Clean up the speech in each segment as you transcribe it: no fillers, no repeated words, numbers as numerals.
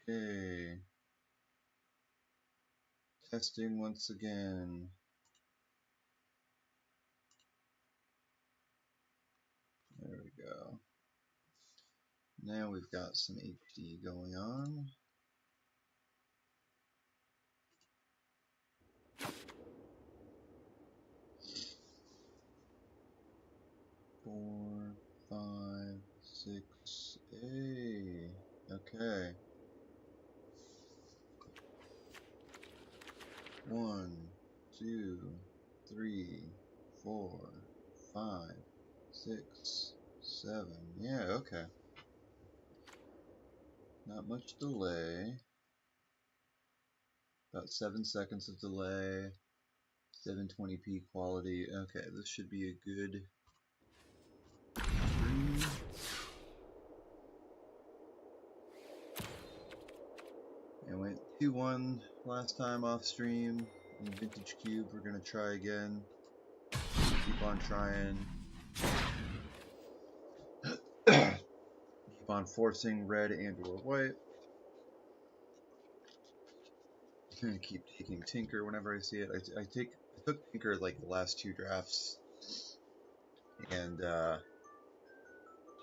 Okay. Testing once again. There we go. Now we've got some HD going on. Four, five, six, A. Okay. 1, 2, 3, 4, 5, 6, 7. Yeah, okay. Not much delay. About 7 seconds of delay. 720p quality. Okay, this should be a good stream. And went 2-1 last time off stream. In Vintage Cube, we're gonna try again. Keep on trying. Keep on forcing red and or white. I'm gonna keep taking Tinker whenever I see it. I took Tinker like the last 2 drafts, and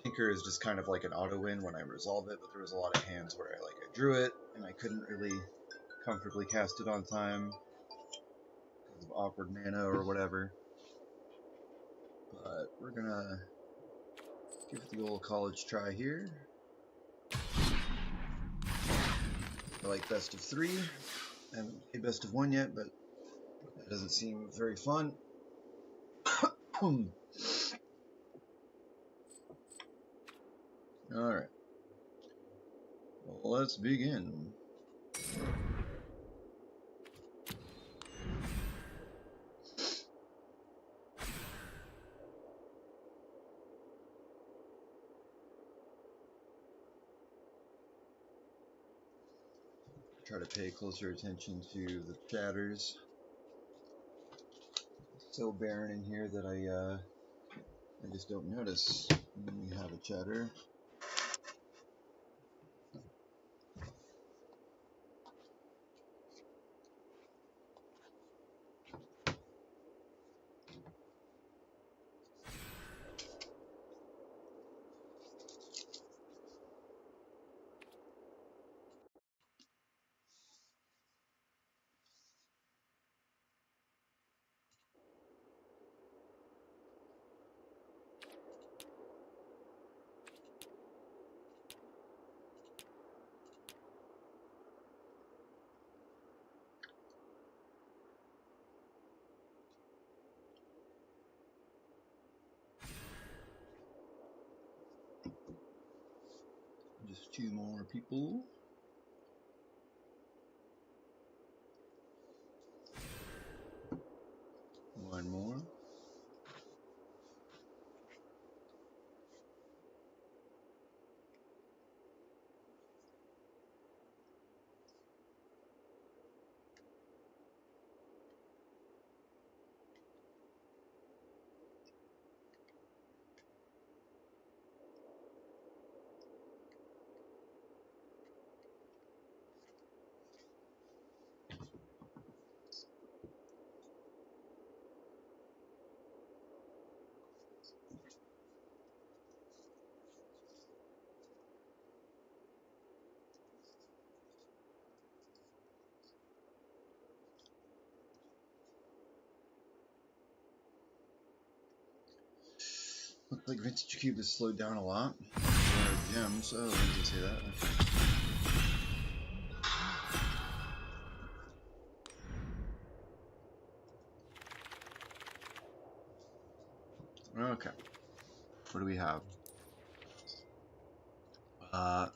Tinker is just kind of like an auto win when I resolve it. But there was a lot of hands where I drew it and I couldn't really comfortably cast it on time because of awkward mana or whatever. But we're gonna give it the old college try here. I like best of 3. I haven't played best of 1 yet, but that doesn't seem very fun. Alright. Well, let's begin. Try to pay closer attention to the chatters. It's so barren in here that I just don't notice when we have a chatter. Just 2 more people. One more. Looks like Vintage Cube has slowed down a lot. Gems. Oh, I didn't say that. Okay. Okay. What do we have?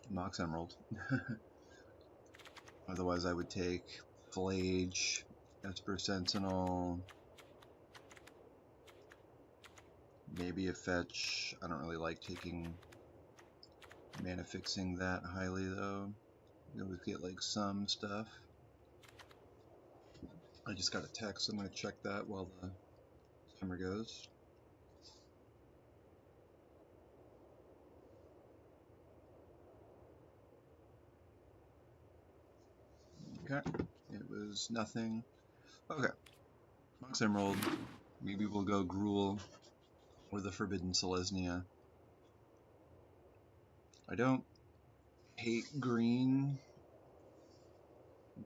Mox Emerald. Otherwise, I would take Flage, Esper Sentinel, maybe a fetch. I don't really like taking mana fixing that highly though. You always get like some stuff. I just got a text. I'm going to check that while the timer goes. Okay, it was nothing. Okay, Mox Emerald. Maybe we'll go Gruul or the Forbidden Selesnya. I don't hate green,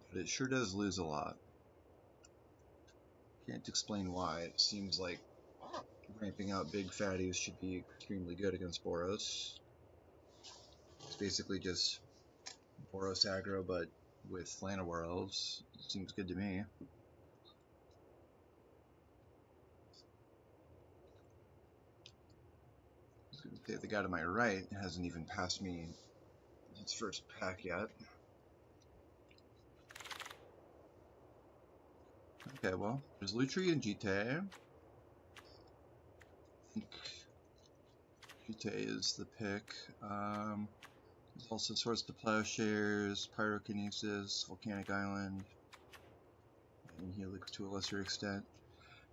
but it sure does lose a lot. Can't explain why. It seems like ramping out big fatties should be extremely good against Boros. It's basically just Boros aggro, but with Llanowar elves. Seems good to me. I was going to say the guy to my right hasn't even passed me its first pack yet. Okay, well, there's Lutri and Jite. I think Jite is the pick. There's also Swords to Plowshares, Pyrokinesis, Volcanic Island, and Helix to a lesser extent.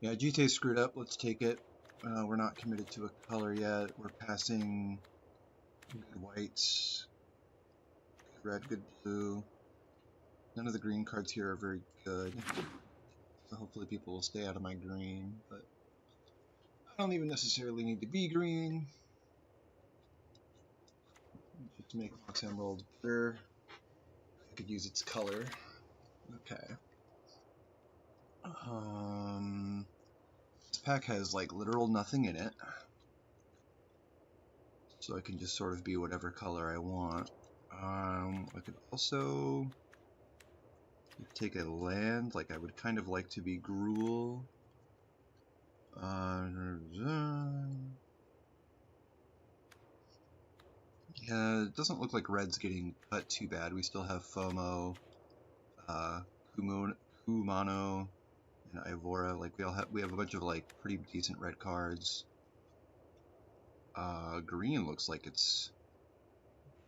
Yeah, Jite screwed up. Let's take it. We're not committed to a color yet. We're passing good whites, good red, good blue. None of the green cards here are very good. So hopefully people will stay out of my green, but I don't even necessarily need to be green. Just to make Mox Emerald better, I could use its color. Okay. This pack has like literal nothing in it, so I can just sort of be whatever color I want. I could also take a land, like I would kind of like to be Gruul. Yeah, it doesn't look like red's getting cut too bad. We still have FOMO, Kumano, and Ivora. Like we have a bunch of like pretty decent red cards. Green looks like it's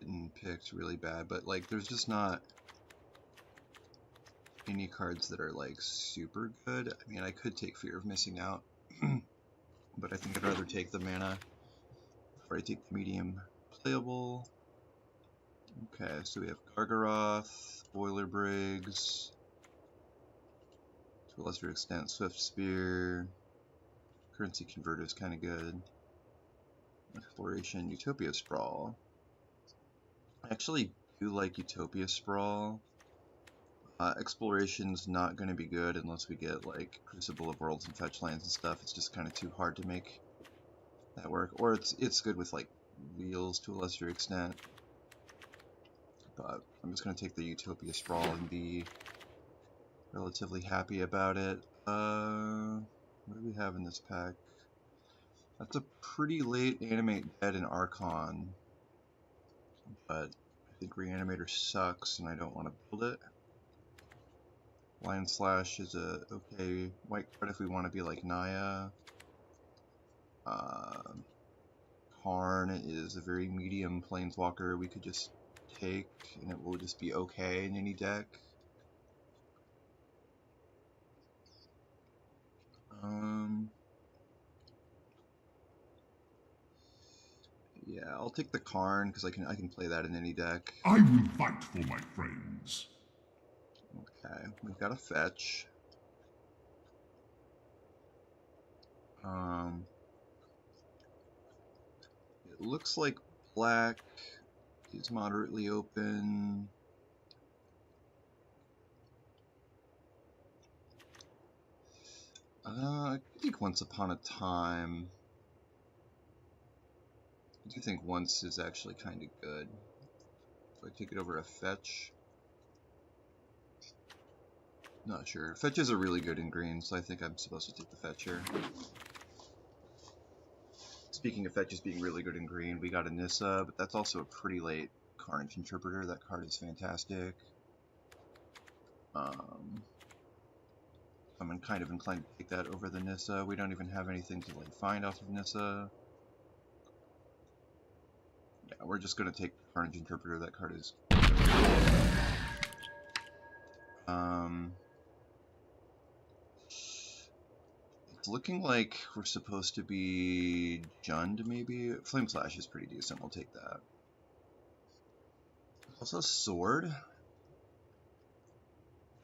getting picked really bad, but like there's just not any cards that are like super good. I mean, I could take Fear of Missing Out, but I think I'd rather take the mana before I take the medium playable. Okay, so we have Gargaroth, Boiler Briggs, to a lesser extent Swift Spear, Currency Converter is kind of good, Exploration, Utopia Sprawl. I actually do like Utopia Sprawl. Exploration's not going to be good unless we get like Crucible of Worlds and fetch lands and stuff. It's just kind of too hard to make that work. Or it's good with like wheels to a lesser extent. But I'm just going to take the Utopia Sprawl and be relatively happy about it. What do we have in this pack? That's a pretty late Animate Dead and Archon. But I think Reanimator sucks and I don't want to build it. Lion Slash is a okay white card if we want to be like Naya. Karn is a very medium planeswalker we could just take and it will just be okay in any deck. Yeah, I'll take the Karn because I can play that in any deck. I will fight for my friends. Okay, we've got a fetch. It looks like black is moderately open. I think Once Upon a Time. I do think Once is actually kind of good. So I take it over a fetch. Not sure. Fetches are really good in green, so I think I'm supposed to take the fetch here. Speaking of fetches being really good in green, we got a Nissa, but that's also a pretty late Carnage Interpreter. That card is fantastic. I'm kind of inclined to take that over the Nissa. We don't even have anything to like find off of Nissa. Yeah, we're just gonna take Carnage Interpreter. That card is. It's looking like we're supposed to be Jund, maybe? Flame Slash is pretty decent, we'll take that. Also Sword.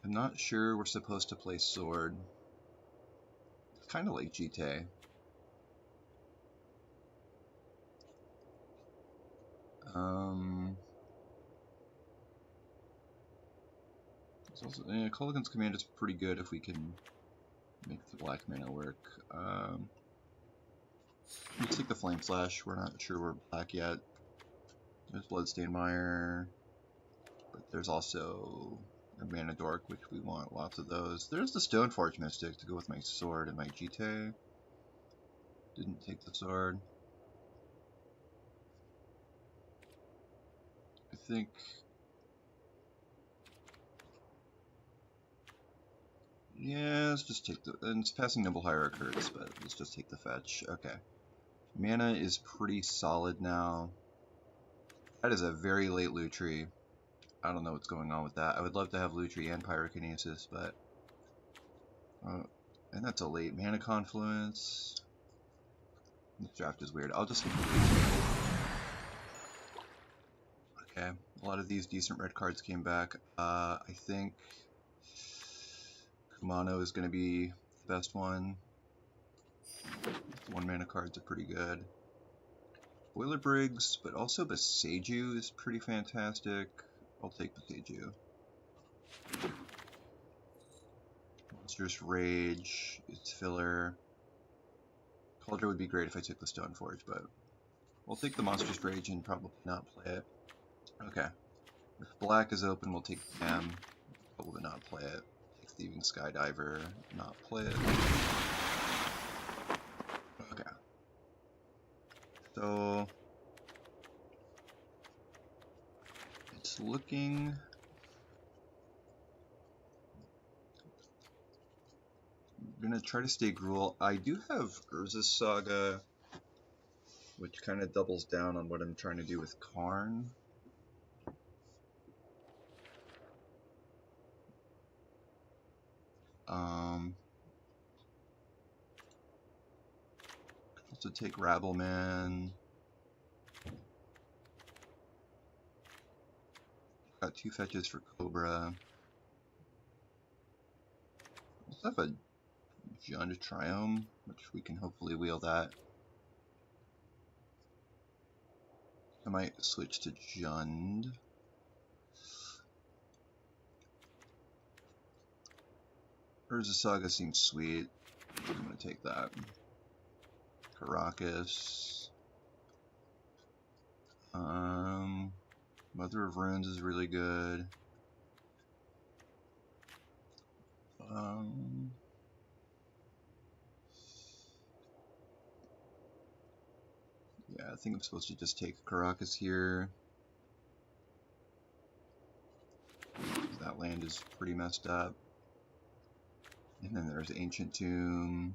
I'm not sure we're supposed to play Sword. It's kind of like GTA. Also, yeah, Culligan's Command is pretty good if we can make the black mana work. Let's take the Flame Slash. We're not sure we're black yet. There's Bloodstained Mire, but there's also a Mana Dork, which we want lots of those. There's the Stoneforge Mystic to go with my sword and my Jite. Didn't take the sword. I think... yeah, let's just take the... and it's passing Noble Hierarch hurts, but let's just take the fetch. Okay. Mana is pretty solid now. That is a very late Lutri. I don't know what's going on with that. I would love to have Lutri and Pyrokinesis, but... and that's a late Mana Confluence. This draft is weird. I'll just take the Lutri. Okay, a lot of these decent red cards came back. I think Kumano is going to be the best one. The 1 mana cards are pretty good. Boiler Briggs, but also Beseiju is pretty fantastic. I'll take Beseiju. Monstrous Rage, it's filler. Cauldron would be great if I took the Stoneforge, but we'll take the Monstrous Rage and probably not play it. Okay. If black is open, we'll take Cam. Probably not play it. Take Thieving Skydiver, not play it. Okay. So it's looking... I'm gonna try to stay Gruul. I do have Urza's Saga, which kind of doubles down on what I'm trying to do with Karn. Also take Rabbleman. Got 2 fetches for Cobra. Let's have a Jund Triome, which we can hopefully wheel that. I might switch to Jund. Urza Saga seems sweet. I'm gonna take that. Caracas. Mother of Runes is really good. Yeah, I think I'm supposed to just take Caracas here. That land is pretty messed up. And then there's Ancient Tomb.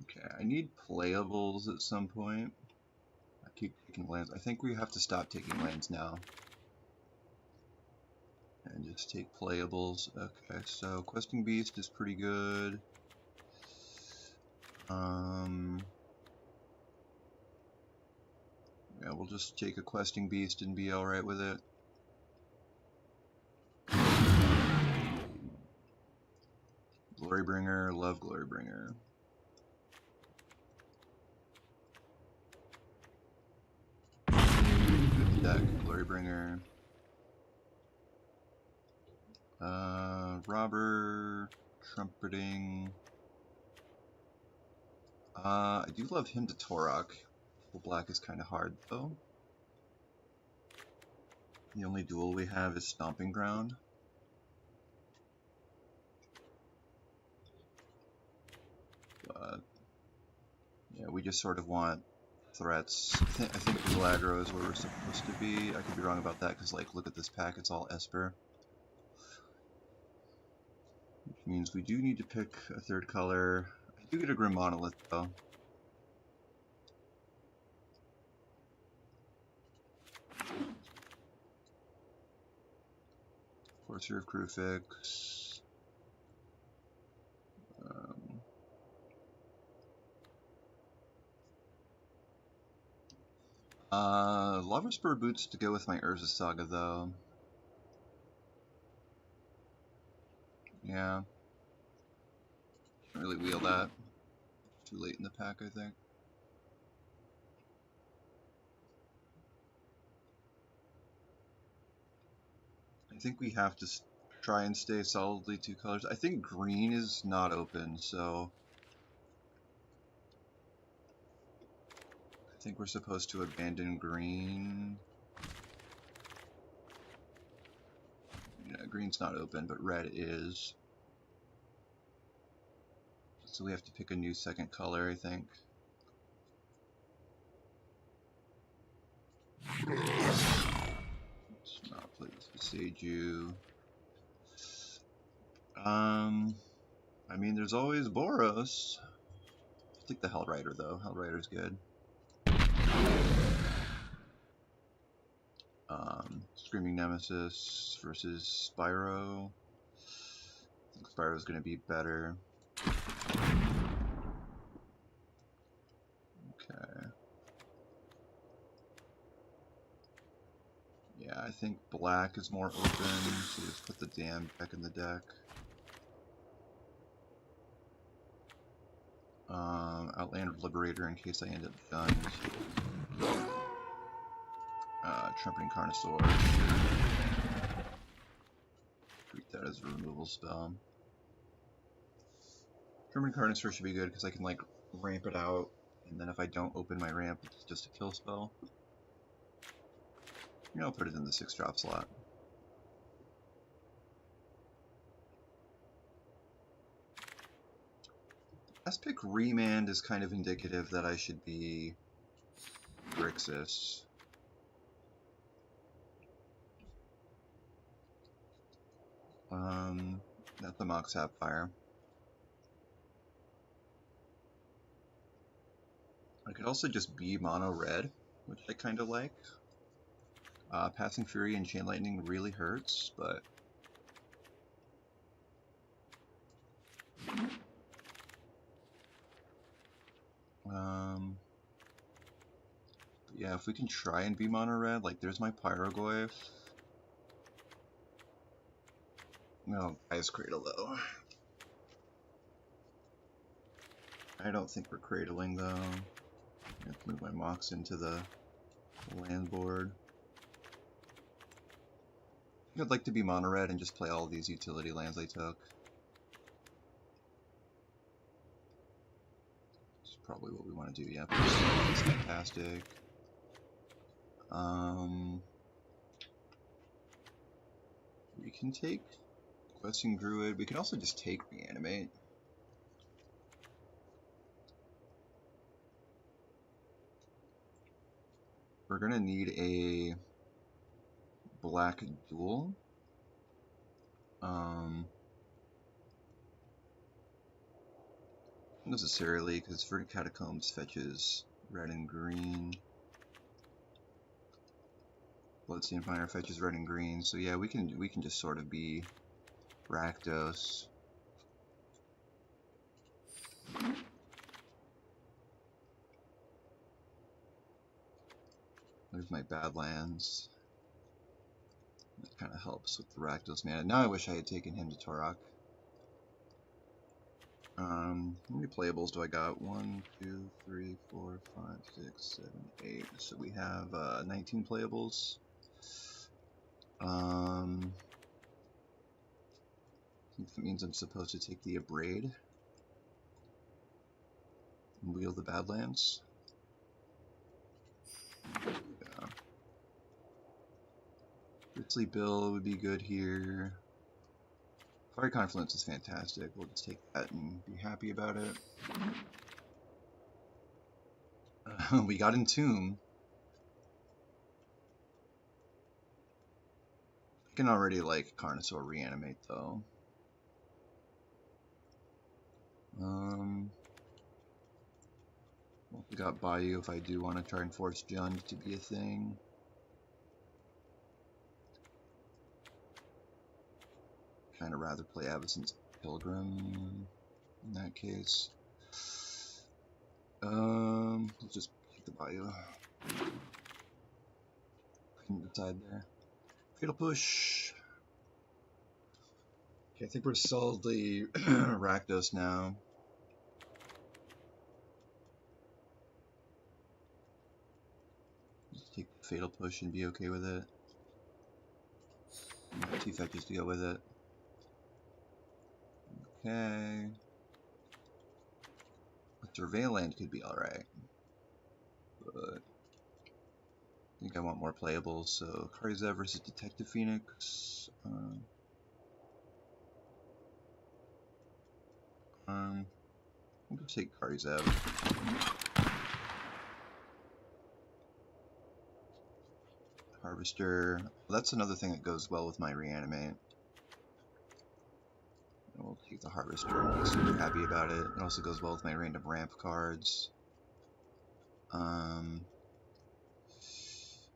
Okay, I need playables at some point. I keep taking lands. I think we have to stop taking lands now. And just take playables. Okay, so Questing Beast is pretty good. Yeah, we'll just take a Questing Beast and be alright with it. Glorybringer, love Glorybringer. Good deck, Glorybringer. Robber, Trumpeting. I do love him to Torok. Full black is kind of hard though. The only duel we have is Stomping Ground. But yeah, we just sort of want threats. I think Gladro is where we're supposed to be. I could be wrong about that because, like, look at this pack, it's all Esper. Which means we do need to pick a third color. I do get a Grim Monolith though. Courser of Crufix. Lava Spur Boots to go with my Urza Saga, though. Yeah. Can't really wheel that. Too late in the pack, I think. I think we have to try and stay solidly 2 colors. I think green is not open, so I think we're supposed to abandon green. Yeah, green's not open, but red is. So we have to pick a new second color, I think. Let's not play with Seiju. I mean, there's always Boros. I'll take the Hellrider, though. Hellrider's good. Screaming Nemesis versus Spyro. I think Spyro's going to be better. Okay. Yeah, I think black is more open, so just put the dam back in the deck. Outlander Liberator in case I end up done. Trumpeting Carnosaur. Treat that as a removal spell. Trumpeting Carnosaur should be good because I can like ramp it out, and then if I don't open my ramp, it's just a kill spell. You know, I'll put it in the 6-drop slot. Last pick Remand is kind of indicative that I should be Grixis. Not the Mox Sapphire. I could also just be mono red, which I kind of like. Passing Fury and Chain Lightning really hurts, but yeah, if we can try and be mono red, like there's my Pyrogoyf. No, Guy's Cradle though. I don't think we're cradling though. I have to move my Mox into the land board. I'd like to be mono red and just play all these utility lands I took. It's probably what we want to do, yeah. It's fantastic. We can take Questing Druid. We can also just take Reanimate. We're gonna need a black duel. Not necessarily, because Verdant Catacombs fetches red and green. Bloodstained Fire fetches red and green. So yeah, we can just sort of be Rakdos. There's my Badlands. That kind of helps with the Rakdos mana. Now I wish I had taken him to Torok. How many playables do I got? 1, 2, 3, 4, 5, 6, 7, 8. So we have 19 playables. I think that means I'm supposed to take the Abrade and wheel the Badlands. Yeah. Grizzly Bill would be good here. Fiery Confluence is fantastic. We'll just take that and be happy about it. We got Entomb. I can already like Carnosaur Reanimate though. Well, we got Bayou if I do want to try and force Jund to be a thing. Kind of rather play Avacyn's Pilgrim in that case. Let's just take the Bayou. Side there. Fatal push. Okay, I think we're solidly Rakdos now. Just take the fatal push and be okay with it. Two fetches to go with it. Okay. A Surveillant could be alright. But I think I want more playables, so Karizev versus Detective Phoenix. We'll just take Karizev. Harvester. That's another thing that goes well with my Reanimate. We'll take the Harvester. I'm super happy about it. It also goes well with my random ramp cards.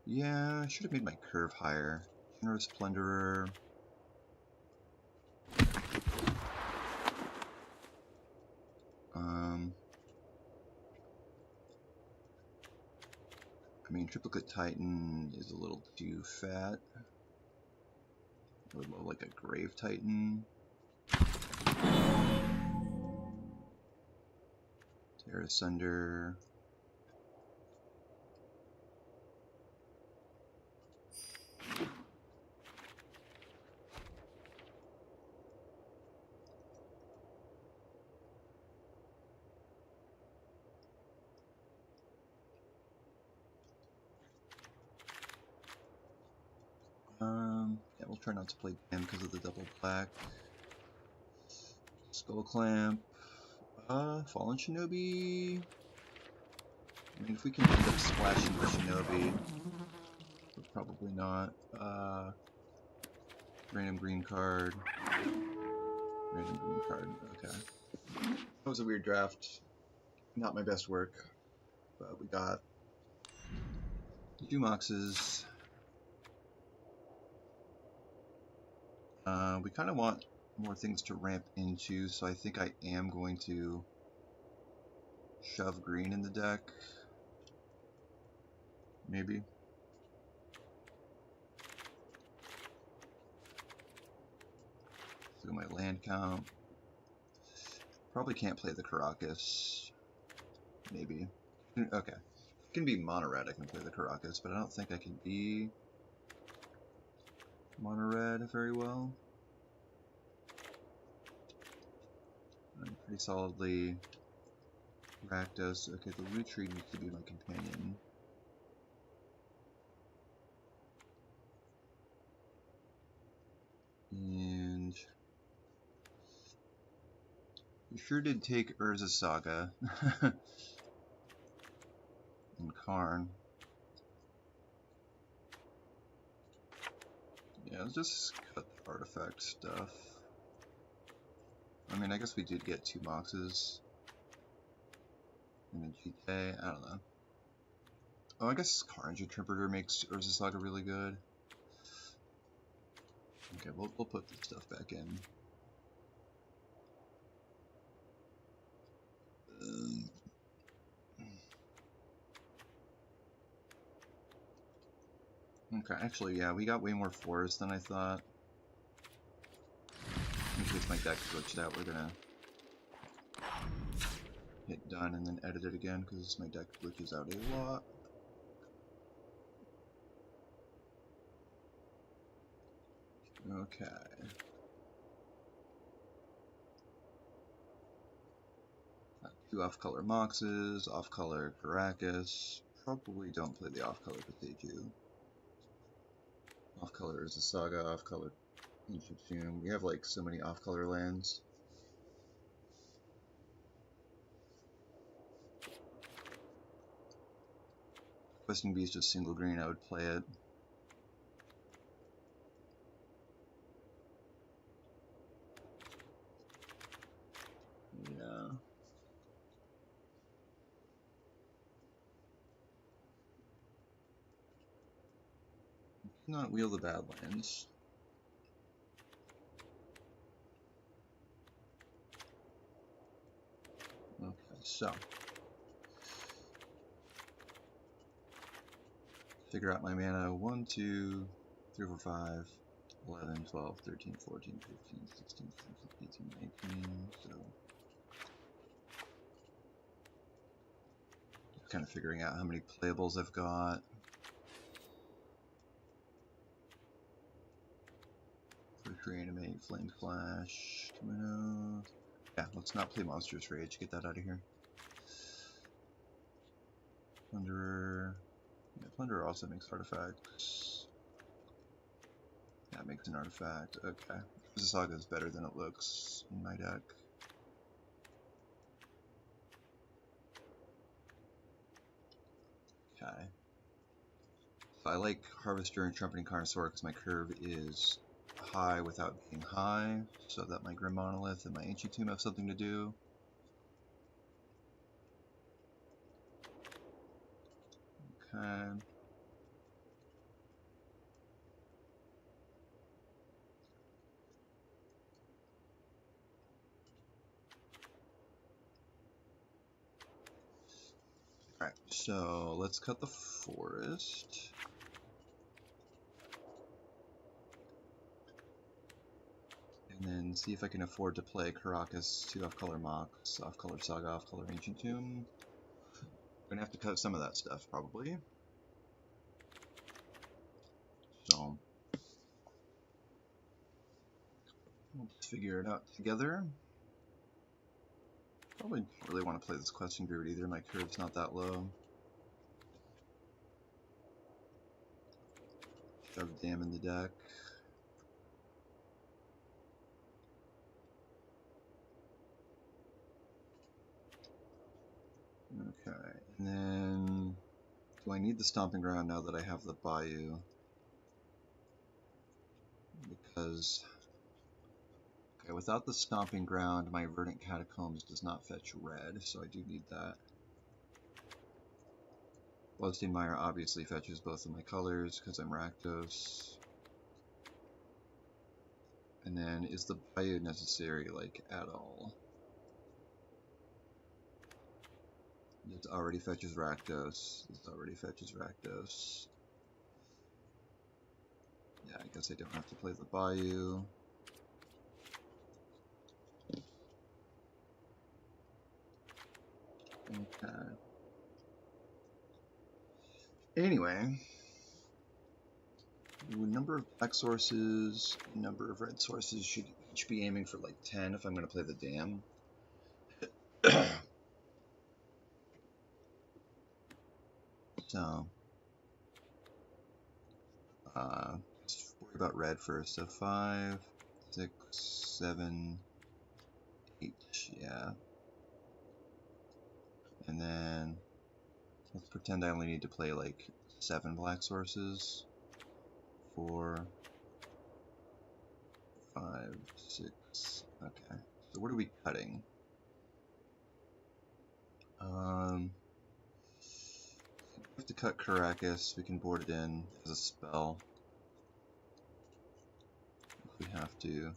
Yeah, I should have made my curve higher. Generous Plunderer. I mean, Triplicate Titan is a little too fat. I would love like a Grave Titan. Tear Asunder. Yeah, we'll try not to play Dam because of the double black. Skull Clamp. Fallen Shinobi. I mean, if we can end up splashing the Shinobi, but probably not. Random green card. Random green card. Okay. That was a weird draft. Not my best work, but we got 2 Moxes. We kind of want more things to ramp into, so I think I am going to shove green in the deck. Maybe. Look at my land count. Probably can't play the Caracas. Maybe. Okay. It can be mono red, I can play the Caracas, but I don't think I can be mono red very well. I'm pretty solidly Rakdos. Okay, the Lutri needs to be my companion. And we sure did take Urza Saga and Karn. Yeah, let's just cut the artifact stuff. I mean, I guess we did get 2 Moxes in the GK. I don't know. Oh, I guess Carnage Interpreter makes Urza Saga really good. Okay, we'll put this stuff back in. Okay, actually, yeah, we got way more 4s than I thought. In case my deck glitched out, we're gonna hit done and then edit it again because my deck glitches out a lot. Okay. Got 2 off-color Moxes, off-color Caracas. Probably don't play the off-color Pateju. Off-color is the Saga, off-color Ancient Tomb. We have like so many off-color lands. Questing Beast just single green, I would play it. Yeah. Not Wheel the Badlands. Okay, so figure out my mana. 1, 2, 3, 4, 5, 11, 12, 13, 14, 15, 16, 17, 18, 19. So just kind of figuring out how many playables I've got. First reanimate, flame flash, 2 mana. Yeah, let's not play Monstrous Rage. Get that out of here. Plunderer. Yeah, Plunderer also makes artifacts. Yeah, it makes an artifact. Okay. This Saga is better than it looks in my deck. Okay. So I like Harvester and Trumpeting Carnosaur because my curve is high without being high, so that my Grim Monolith and my Ancient Tomb have something to do. Okay. Alright, so let's cut the forest. And then see if I can afford to play Caracas, 2 off-color Mox, off-color Saga, off-color Ancient Tomb. I'm gonna have to cut some of that stuff, probably. So, we'll just figure it out together. Probably don't really want to play this Question Grid either, my curve's not that low. Shove Dam in the deck. Okay, and then do I need the Stomping Ground now that I have the Bayou? Because, okay, without the Stomping Ground, my Verdant Catacombs does not fetch red, so I do need that. Bloodstained Mire obviously fetches both of my colors because I'm Rakdos. And then, is the Bayou necessary, like, at all? This already fetches Rakdos. This already fetches Rakdos. Yeah, I guess I don't have to play the Bayou. Okay. Anyway, the number of black sources, number of red sources should each be aiming for like 10 if I'm going to play the dam. So, just worry about red first. So 5, 6, 7, 8, yeah. And then let's pretend I only need to play like 7 black sources. 4, 5, 6. Okay. So what are we cutting? We have to cut Caracas. We can board it in as a spell if we have to.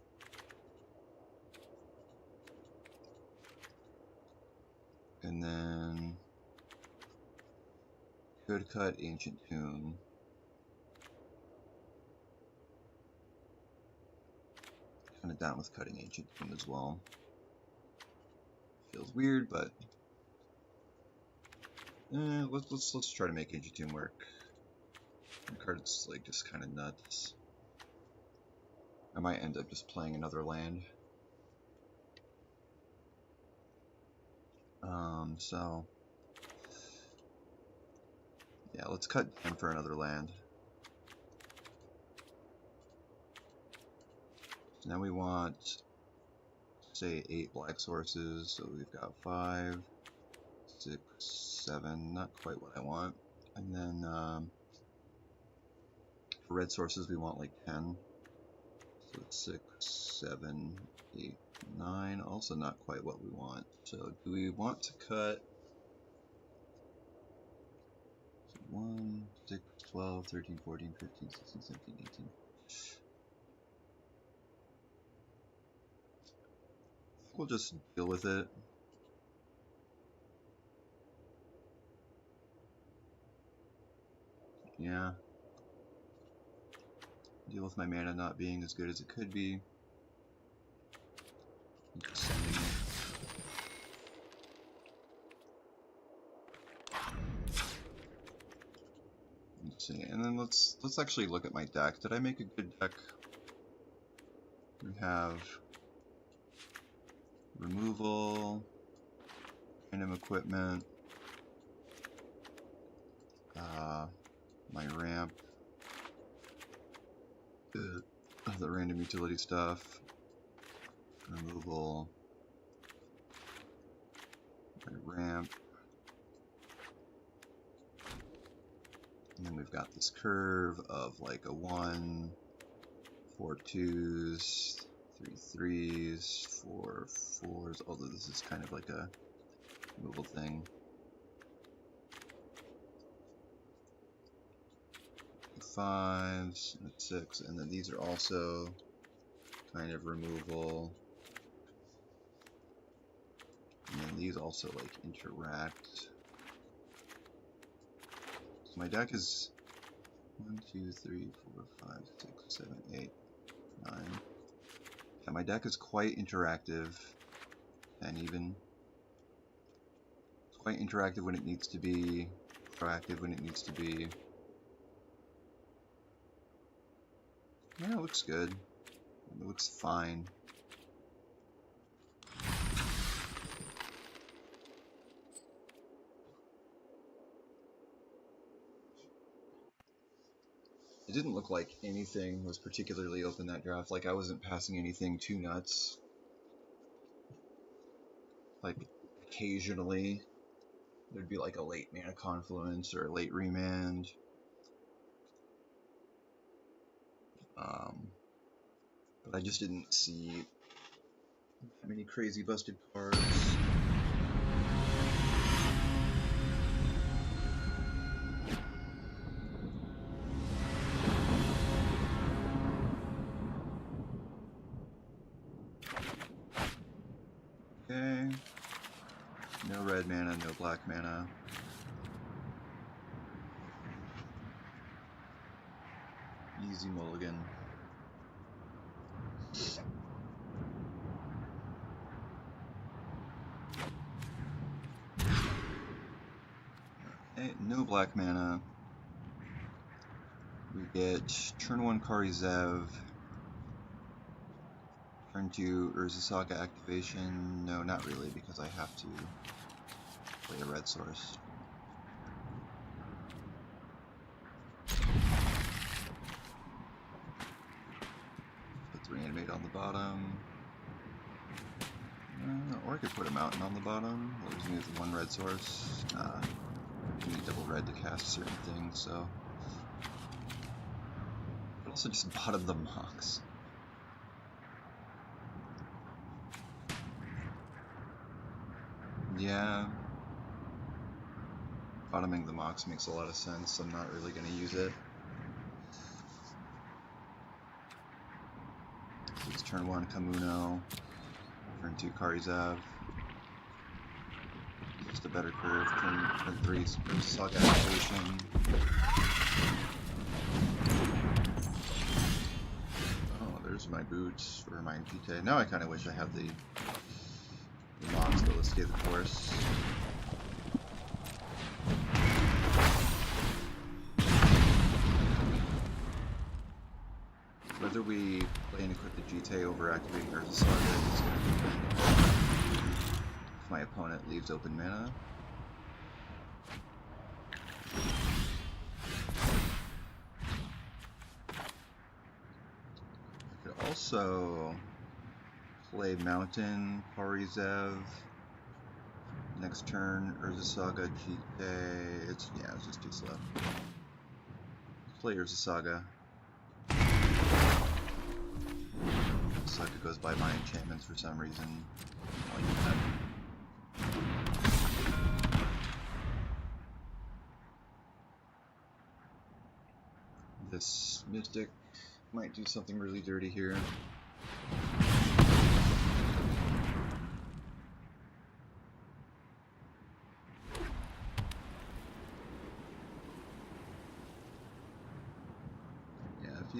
And then could cut Ancient Tomb. Kind of down with cutting Ancient Tomb as well. Feels weird, but let's try to make Ancient Tomb work. The card's like just kind of nuts. I might end up just playing another land. So yeah, let's cut down for another land. So now we want, say, 8 black sources. So we've got 5, 6, 7, not quite what I want. And then for red sources, we want like 10. So 6, 7, 8, 9. Also not quite what we want. So do we want to cut 1, 6, 12, 13, 14, 15, 16, 17, 18? We'll just deal with it. Yeah. Deal with my mana not being as good as it could be. Just sending it. Let's see, and then let's actually look at my deck. Did I make a good deck? We have removal, random equipment, my ramp, the random utility stuff, removal, my ramp, and then we've got this curve of like a 1, 4 2s, 3 3s, 4 4s, although this is kind of like a removal thing. 5s and a 6, and then these are also kind of removal. And then these also like interact. So my deck is 1, 2, 3, 4, 5, 6, 7, 8, 9. Yeah, my deck is quite interactive, and even it's quite interactive when it needs to be, proactive when it needs to be. Yeah, it looks good. It looks fine. It didn't look like anything was particularly open that draft. Like, I wasn't passing anything too nuts. Like, occasionally there'd be like a late mana confluence or a late remand. But I just didn't see that many crazy busted cards. Okay. No red mana, no black mana. Easy mulligan. Okay, no black mana. We get turn 1 Kari Zev. Turn 2 Urza Saga activation. No, not really, because I have to play a red source. Put the reanimate on the bottom. Or I could put a mountain on the bottom. We'll just use one red source. You need double red to cast certain things, so. But also just bottom the Mox. Yeah. Bottoming the Mox makes a lot of sense. I'm not really going to use it. So it's turn 1 Kamuno. Turn 2 Kari Zev. Just a better curve. Turn 3 Saga activation. Oh, there's my boots for my Pite. Now I kind of wish I had the Mox, but let's get the course. Whether we play and equip the Jite over activating Urza Saga is going to depend if my opponent leaves open mana. I could also play Mountain, Kari Zev. Next turn, Urza Saga, Jite. It's just too slow. Let's play Urza Saga. Saga goes by my enchantments for some reason. Like that. This Mystic might do something really dirty here.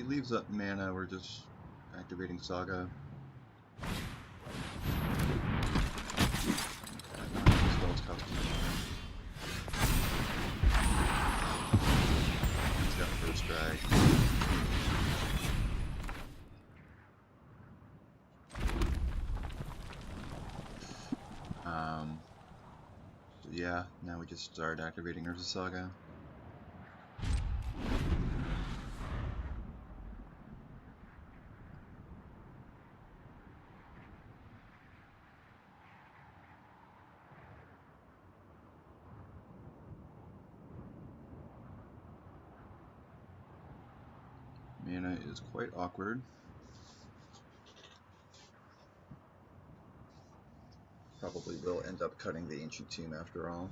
leaves up mana, we're just activating Saga. Spells cost mana. He's got first strike. So yeah, now we just start activating Urza Saga. Mana is quite awkward. Probably will end up cutting the Ancient Tomb after all.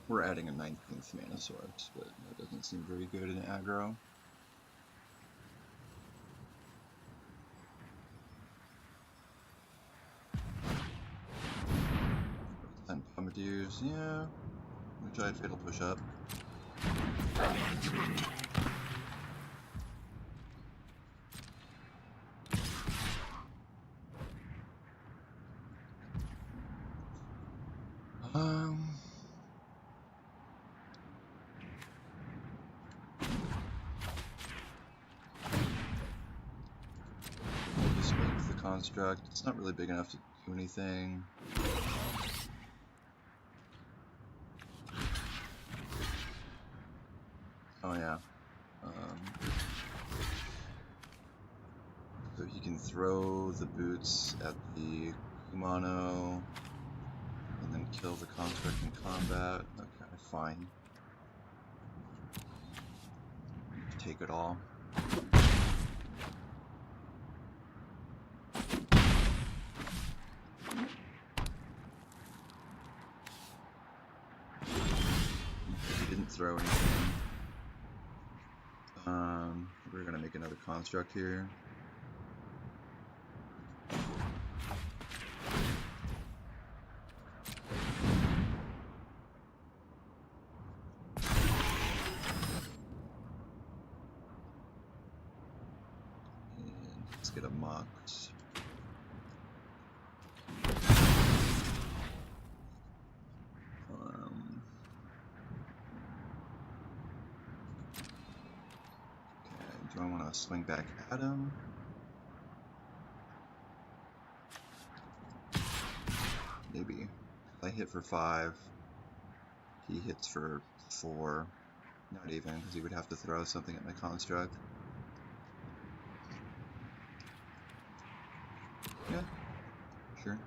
We're adding a 19th mana source, but that doesn't seem very good in aggro. And Pomadeus, yeah. We tried Fatal Push Up. We'll just make the construct. It's not really big enough to do anything. Oh yeah. So he can throw the boots at the Kumano and then kill the construct in combat. Okay, fine. Take it all. He didn't throw anything. We're gonna make another construct here. And let's get a Mox. Do I want to swing back at him? Maybe. If I hit for 5, he hits for 4. Not even, because he would have to throw something at my construct. Yeah, sure.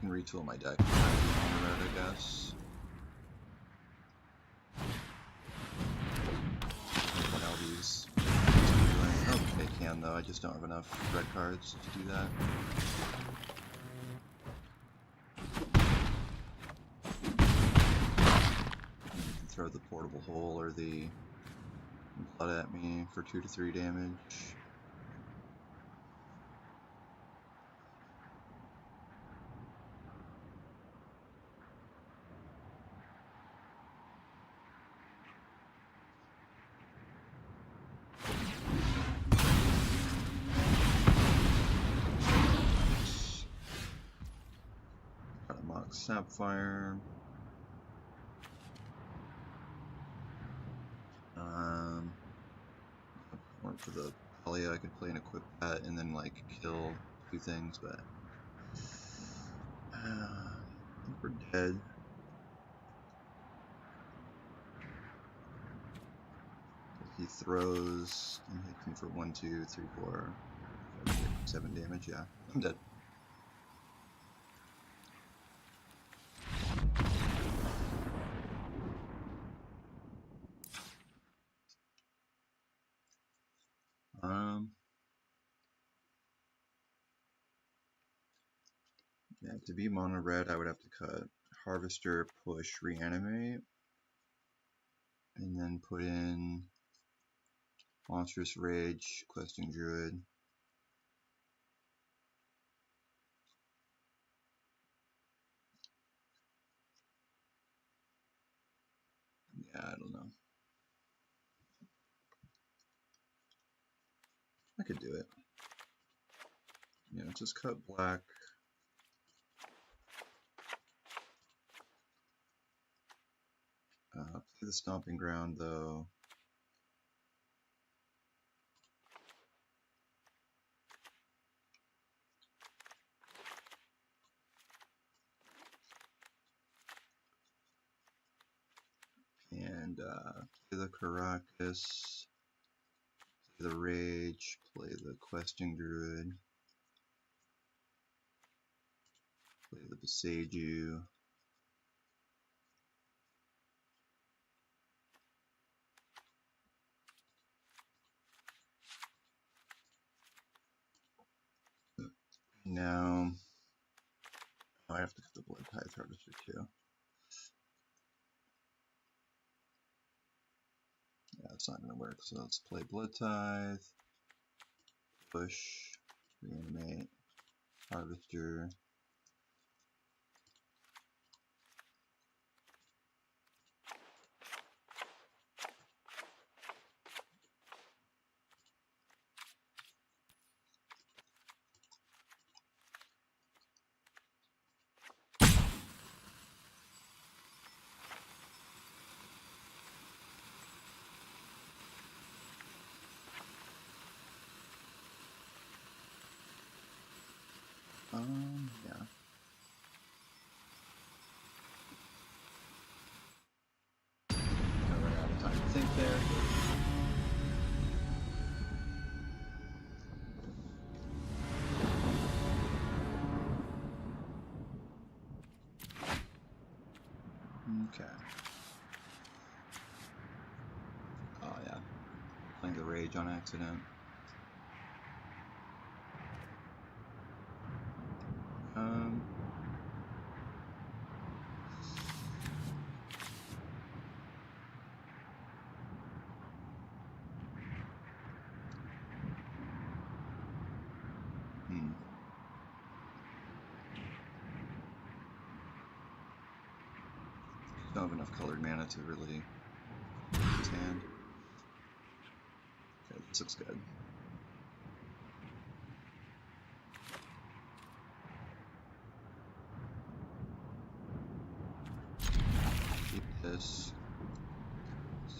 Retool my deck, I guess. What all these? Oh, they can though. I just don't have enough red cards to do that. You can throw the portable hole or the blood at me for 2 to 3 damage. Sapphire. Or for the Pelia, I could play and equip that and then like kill 2 things, but I think we're dead. If he throws and hits me for 1, 2, 3, 4, 5, 6, 7 damage, yeah, I'm dead. to be mono red, I would have to cut Harvester, push, reanimate, and then put in Monstrous Rage, Questing Druid. Yeah, I don't know. I could do it. Yeah, just cut black. Play the Stomping Ground though. And play the Caracas, play the Rage, play the Questing Druid, play the Beseiju. Now, I have to cut the Blood Tithe Harvester too. Yeah, it's not going to work, so let's play Blood Tithe, push, reanimate, Harvester. Yeah. Gonna run out of time to think there. Okay. Oh yeah. Playing the Rage on accident. Don't have enough colored mana to really his hand. Okay, this looks good. Keep this.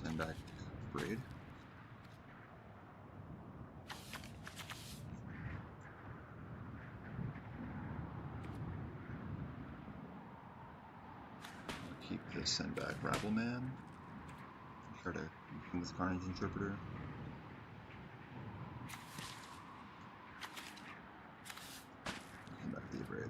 Send back Braid. Keep this. Send back Rabbleman. Try to bring this Carnage Interpreter. Send back the Braid.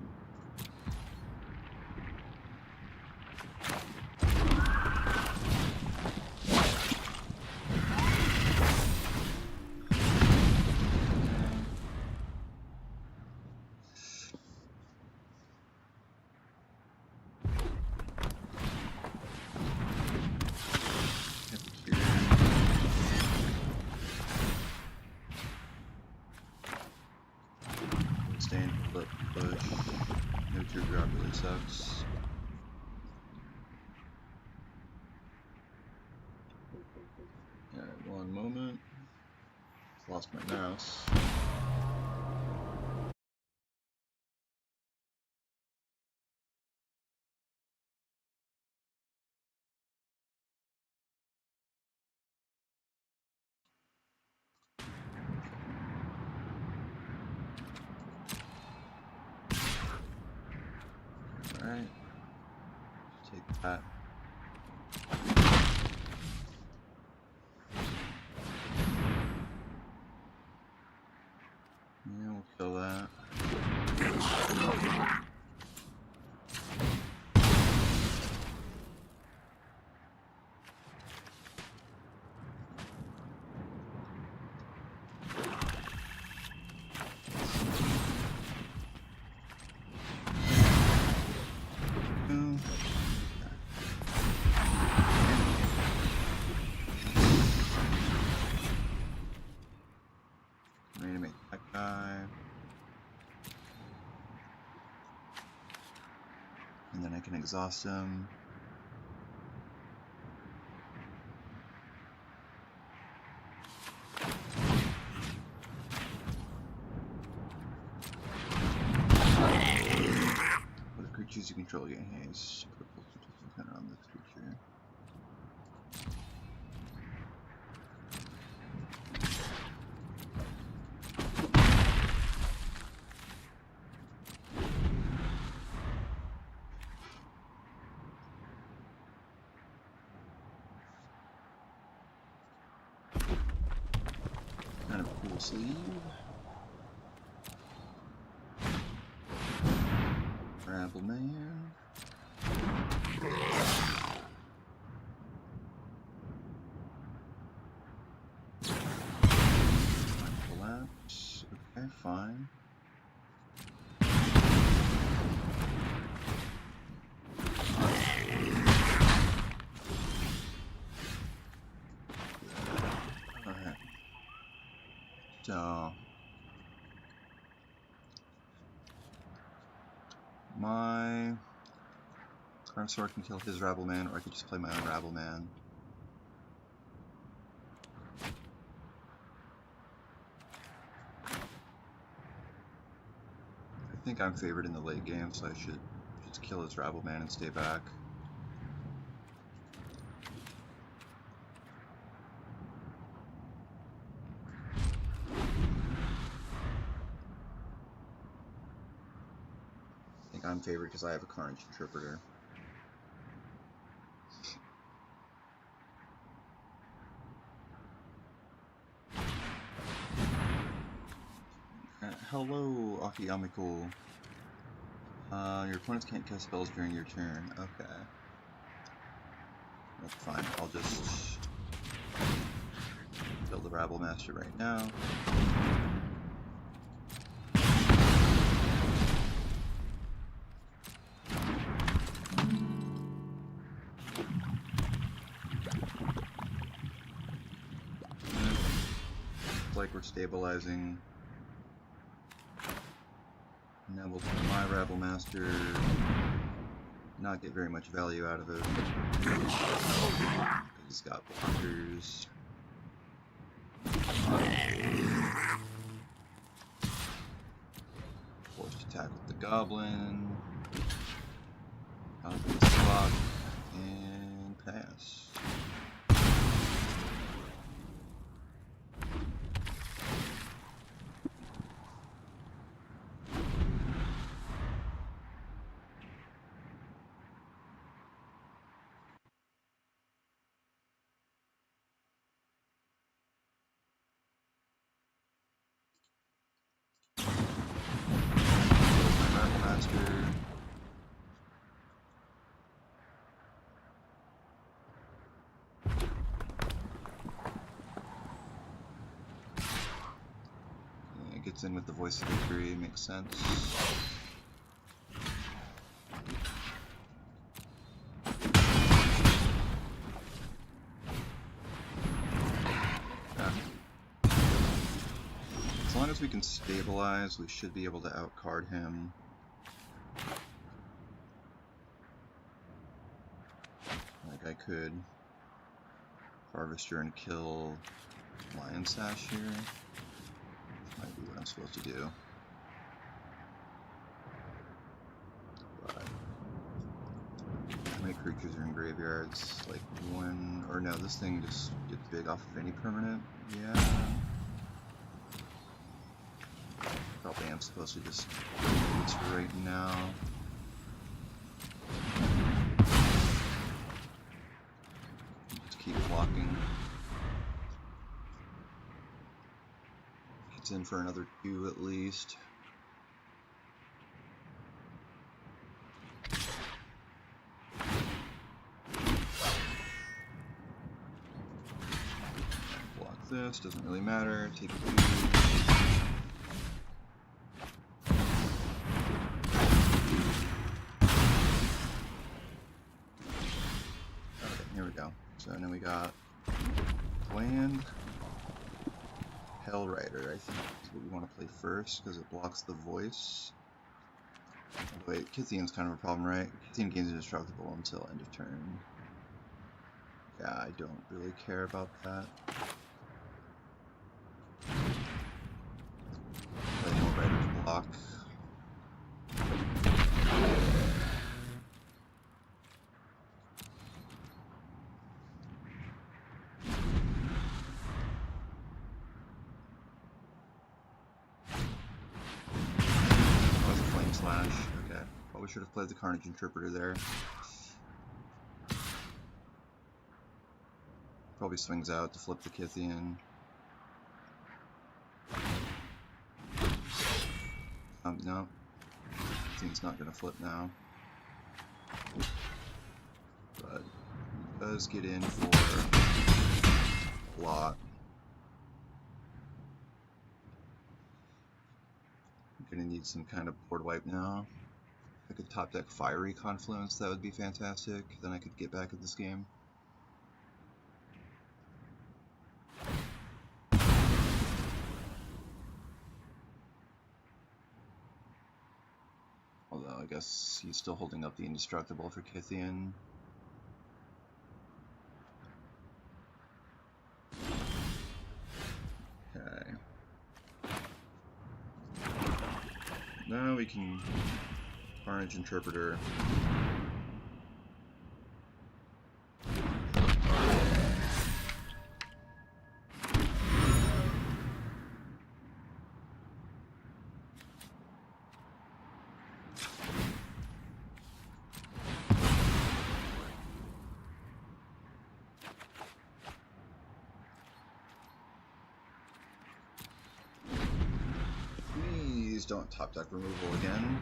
Flip, push. No teardrop really sucks. Alright, one moment. Lost my mouse. Alright. Take that. Yeah, we'll kill that. can exhaust him. What if creatures you control get haste? Put a pulse protection counter on this creature. Kind of a cool sleeve. Rabble Man. Collapse. Okay, fine. Alright. So my current sword can kill his Rabble Man, or I could just play my own Rabble Man. I think I'm favored in the late game, so I should just kill his Rabble Man and stay back. I think I'm favored because I have a Carnage Interpreter. Hello, Akiyamiko. Your opponents can't cast spells during your turn. Okay. That's fine. I'll just kill the Rabble Master right now. Like we're stabilizing. Now we'll put my Rabble Master, not get very much value out of it. He's got blockers. Forced attack with the Goblin. Goblin block and pass. Gets in with the voice of victory, makes sense. Yeah. As long as we can stabilize, we should be able to outcard him. Like I could Harvester and kill Lion Sash here. Might be what I'm supposed to do. But how many creatures are in graveyards? Like one, or no, this thing just gets big off of any permanent. Yeah. Probably am supposed to just do this right now. Just keep blocking. It's in for another 2 at least. Block this, doesn't really matter. Take 2. Okay, here we go. So now we got land. Hellrider, I think, is what we want to play first because it blocks the voice. Wait, Kithian's kind of a problem, right? Kithian gains indestructible until end of turn. Yeah, I don't really care about that. Play more Rider to block. Slash. Okay. Probably should have played the Carnage Interpreter there. Probably swings out to flip the Kithian. No. Kithian's not going to flip now. But he does get in for a lot. I'm going to need some kind of board wipe now. If I could top deck Fiery Confluence, that would be fantastic. Then I could get back at this game. Although I guess he's still holding up the Indestructible for Kithian. Okay. Now we can Carnage Interpreter. Please don't top deck removal again.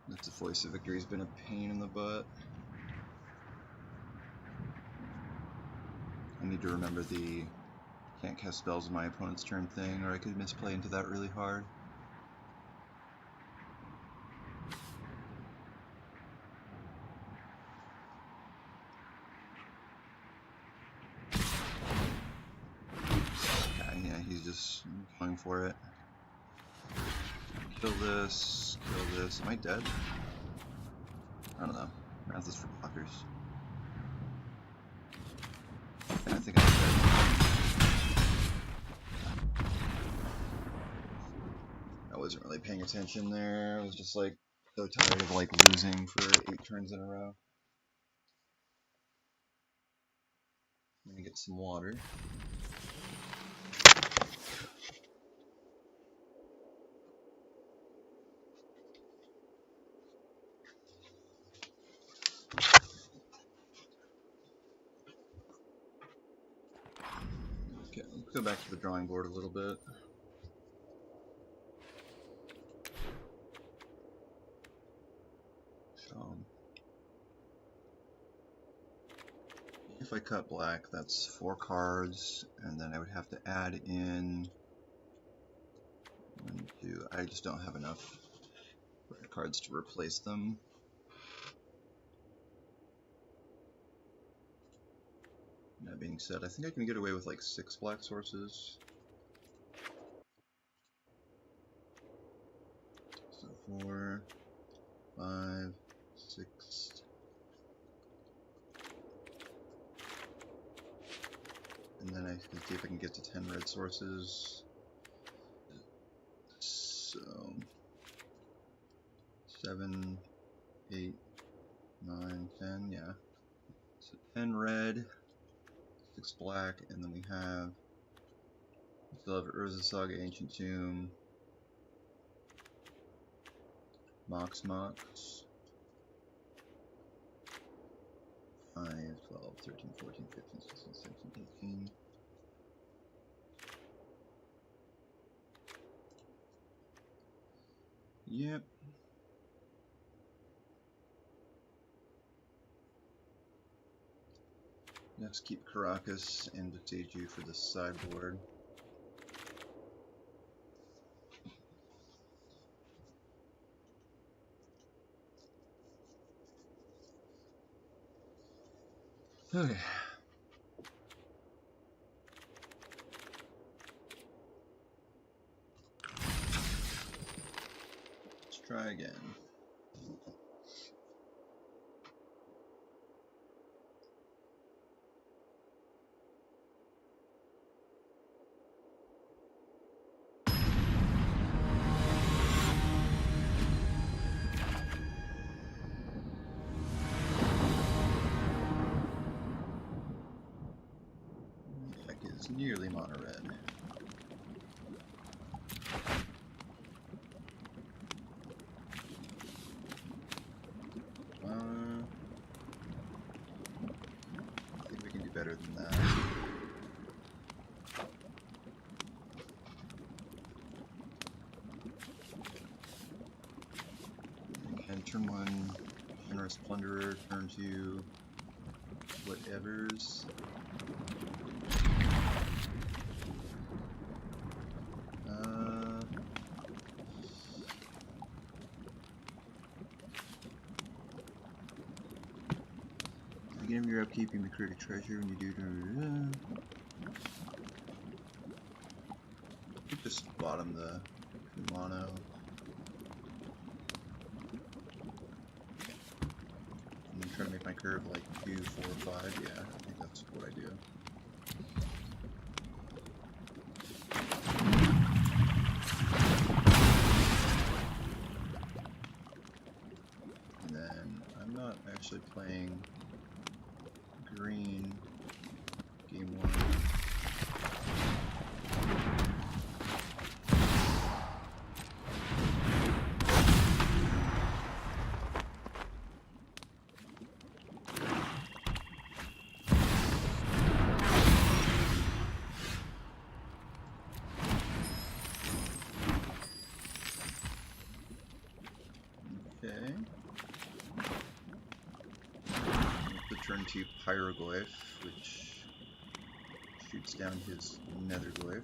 That's a Voice of Victory has been a pain in the butt. I need to remember the can't cast spells in my opponent's turn thing, or I could misplay into that really hard. Okay, yeah, he's just going for it. Kill this, kill this. Am I dead? I don't know. Math is for blockers. Yeah, I think I'm dead. I wasn't really paying attention there. I was just like so tired of like losing for 8 turns in a row. I'm gonna get some water. Okay, let's go back to the drawing board a little bit. So, if I cut black, that's 4 cards, and then I would have to add in 1, 2. I just don't have enough red cards to replace them. That being said, I think I can get away with like 6 black sources. So 4, 5, 6. And then I can see if I can get to 10 red sources. So 7, 8, 9, 10, yeah. So 10 red, 6 black, and then we still have Urza Saga, Ancient Tomb, Mox, 5, 12, 13, 14, 15, 16, 17, 18. Yep. Next, keep Caracas and Besiege for the sideboard. Okay. Let's try again. Deck is nearly mono red. I think we can do better than that. And turn 1, Generous Plunderer, turn 2, whatevers. Beginning of your upkeep, you may create a treasure when you do. Just bottom the mono. I'm trying to make my curve like 2, 4, 5. Yeah, I think that's what I do. And then I'm not actually playing green game 1. Okay. The turn 2 Pyroglyph, which shoots down his Netherglyph.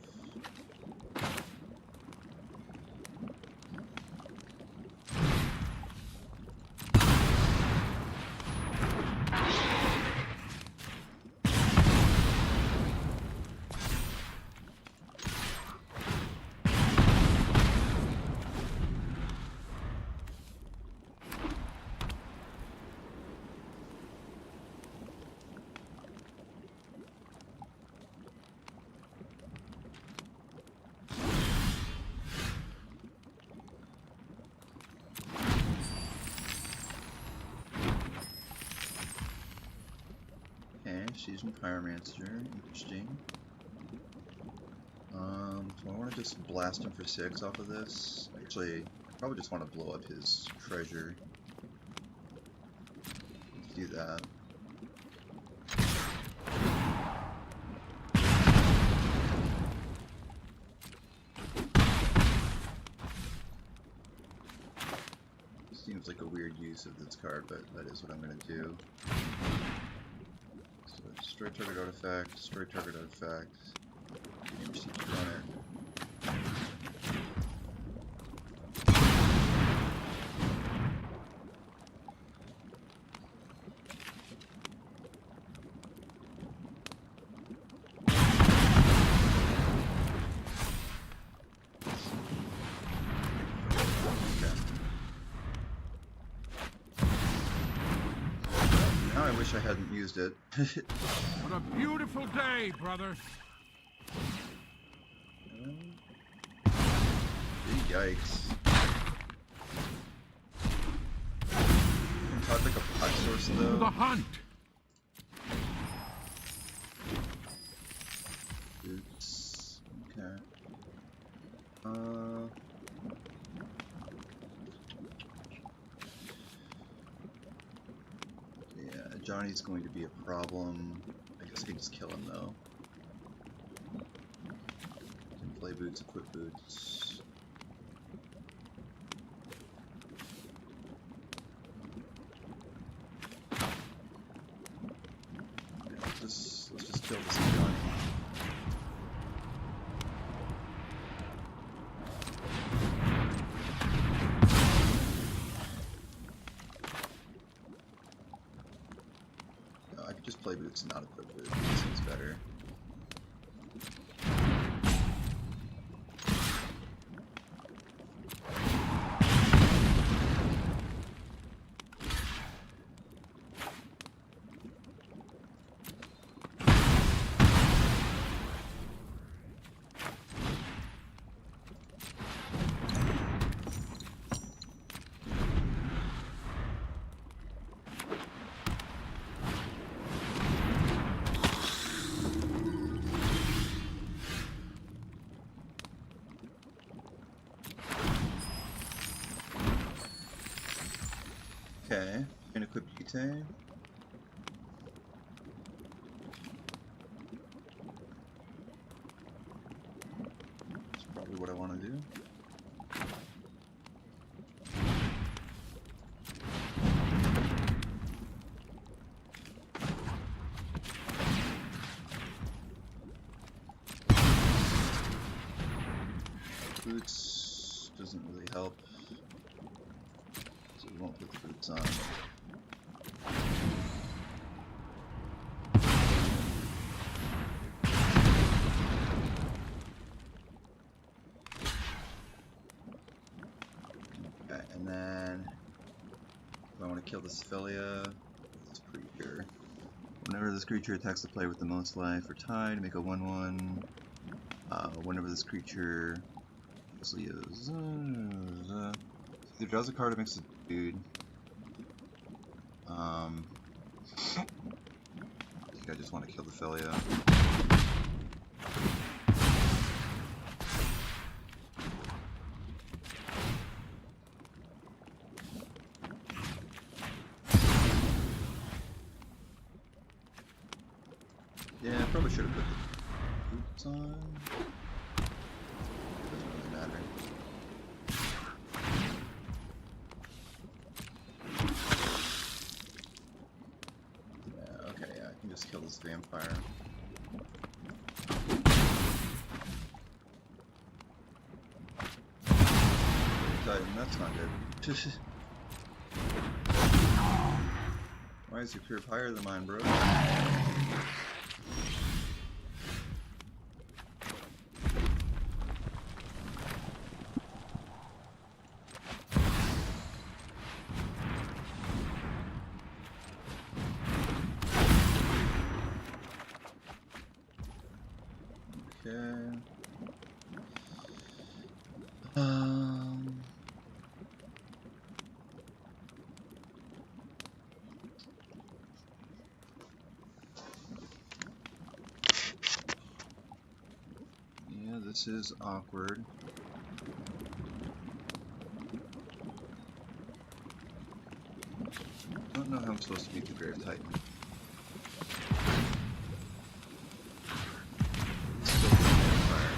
Seasoned Pyromancer, interesting. So I want to just blast him for 6 off of this. Actually, I probably just want to blow up his treasure. Let's do that. Seems like a weird use of this card, but that is what I'm going to do. Destroy target artifact, destroy target artifact. Game seek to run it. Now I wish I hadn't used it. What a beautiful day, brother. Yikes. Talk like a pot source though. The hunt. Oops. Okay. Yeah, Johnny's going to be a problem. I guess I can just kill him though. Can play boots, equip boots. Yeah, let's just kill this Johnny. display boots and not equip boots. This seems better. Okay, and equip Yute. That's probably what I want to do. Boots doesn't really help, so we won't put the boots on. Okay, and then if I want to kill this Ophelia, this creature. Whenever this creature attacks the player with the most life or tied, make a 1/1. Whenever this creature actually is either draws a card or makes a dude. I think I just want to kill the Ophelia. Yeah, I probably should have put the boots on. Doesn't really matter. Yeah, okay, yeah, I can just kill this vampire. Titan, that's not good. Why is your curve higher than mine, bro? Okay. Yeah, this is awkward. Don't know how I'm supposed to beat the Grave Titan. Still the vampire.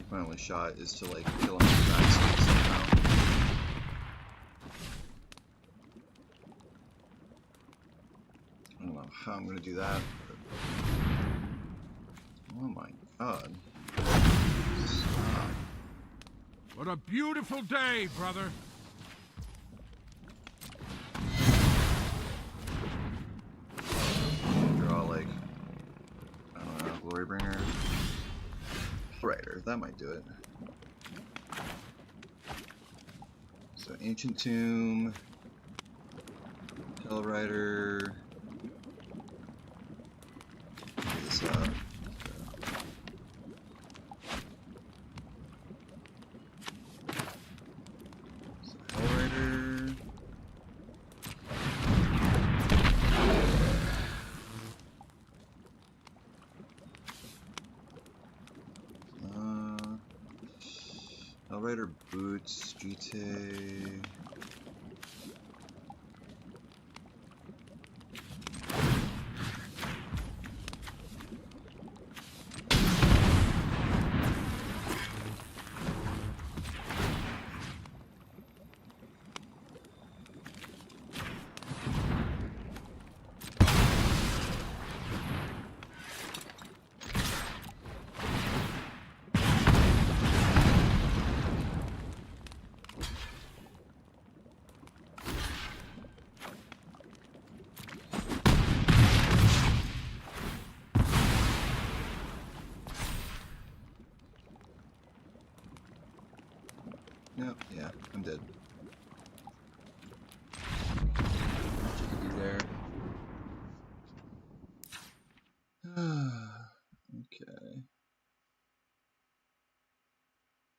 My only shot is to like kill him with the backseat somehow. I don't know how I'm gonna do that. But... Oh my god. Stop. What a beautiful day, brother. Draw like, I don't know, Glorybringer. Rider, that might do it. So Ancient Tomb, Hellrider. Get this up. So Hellrider. Hellrider boots, GT. Yeah, I'm dead. What you can do there. Okay.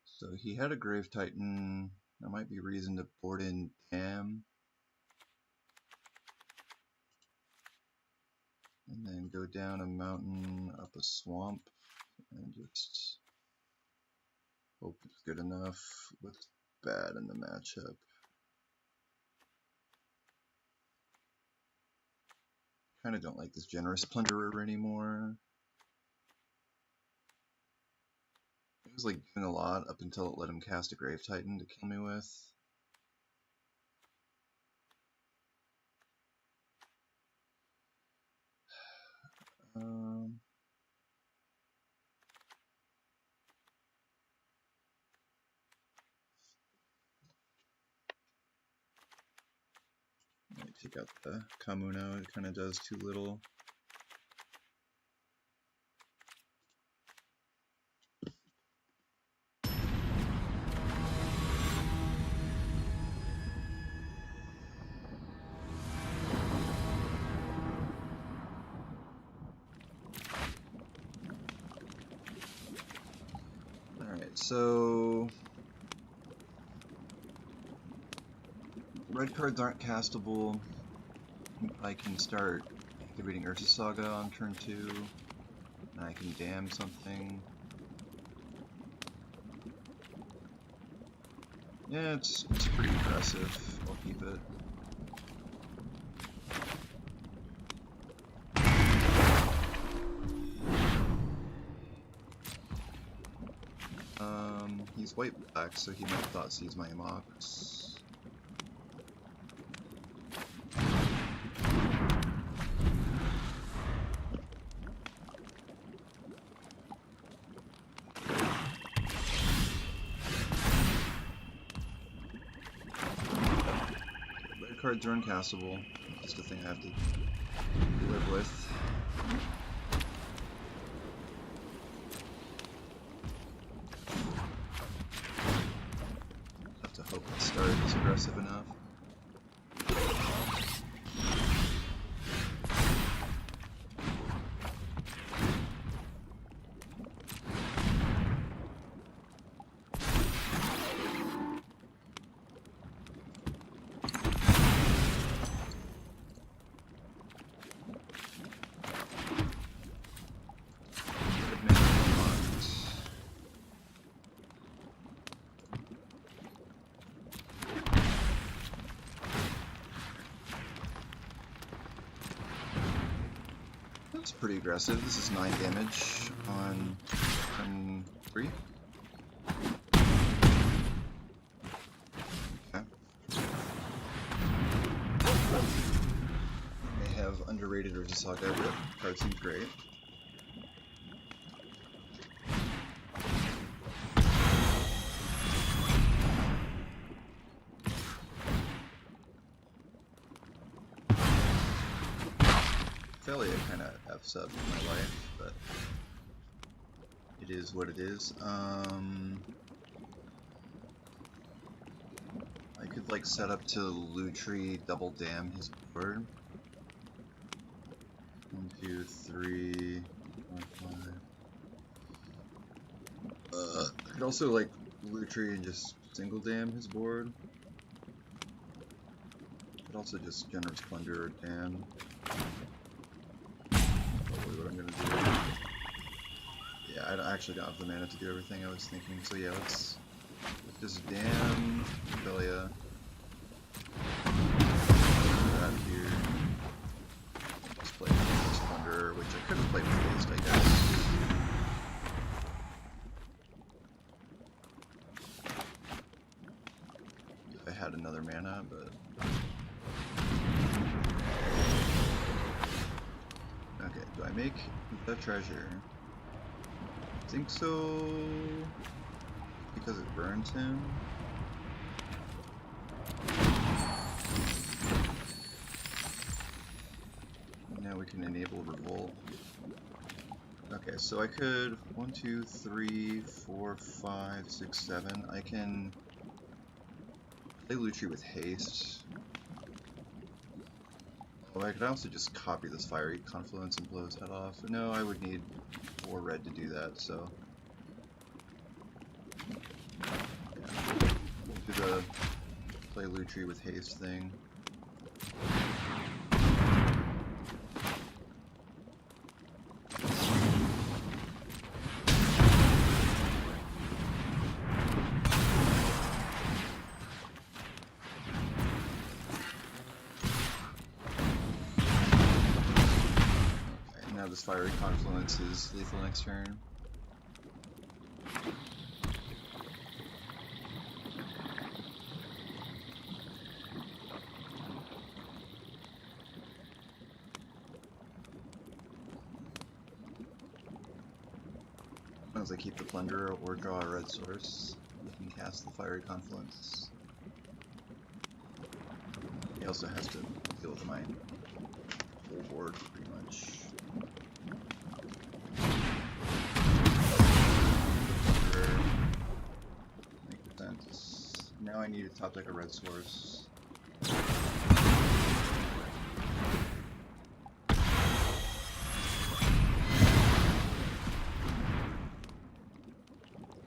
So he had a Grave Titan. There might be reason to board in Dam. And then go down a mountain, up a swamp, and just hope it's good enough. What's bad in the matchup? Kinda don't like this Generous Plunderer anymore. It was like doing a lot up until it let him cast a Grave Titan to kill me with. Let me take out the Kamuno, it kind of does too little. Alright, so red cards aren't castable. I can start activating Ursa Saga on turn 2, and I can dam something. Yeah, it's pretty aggressive. I'll keep it. He's white-black, so he might have thought sees my Mox. Red cards are uncastable. Just a thing I have to live with. Have to hope the start is aggressive enough. That's pretty aggressive. This is 9 damage on turn 3. Okay. May have underrated Ursa Saga, but card seems great. Ophelia kind of F's up in my life, but it is what it is. I could like set up to Lutri double dam his board. 1, 2, 3, 4, 5. I could also like Lutri and just single dam his board. Could also just Generous Plunder or dam. Probably what I'm gonna do. Yeah, I actually don't have the mana to do everything I was thinking, so yeah, let's just dam Ophelia. That here. Just play Generous Plunder, which I could have played with haste, I guess. If I had another mana, but okay, do I make the treasure? I think so, because it burns him. Now we can enable revolt. Okay, so I could 1, 2, 3, 4, 5, 6, 7. I can Play Lutri with haste. Oh, I could also just copy this fiery confluence and blow his head off. No, I would need 4 red to do that, so. Yeah. We'll do the play Lutri with haste thing. Now this fiery confluence is lethal next turn. As I keep the Plunderer or draw a red source, I can cast the fiery confluence. He also has to deal with my whole board pretty much. Makes sense. Now I need to top deck a red source. I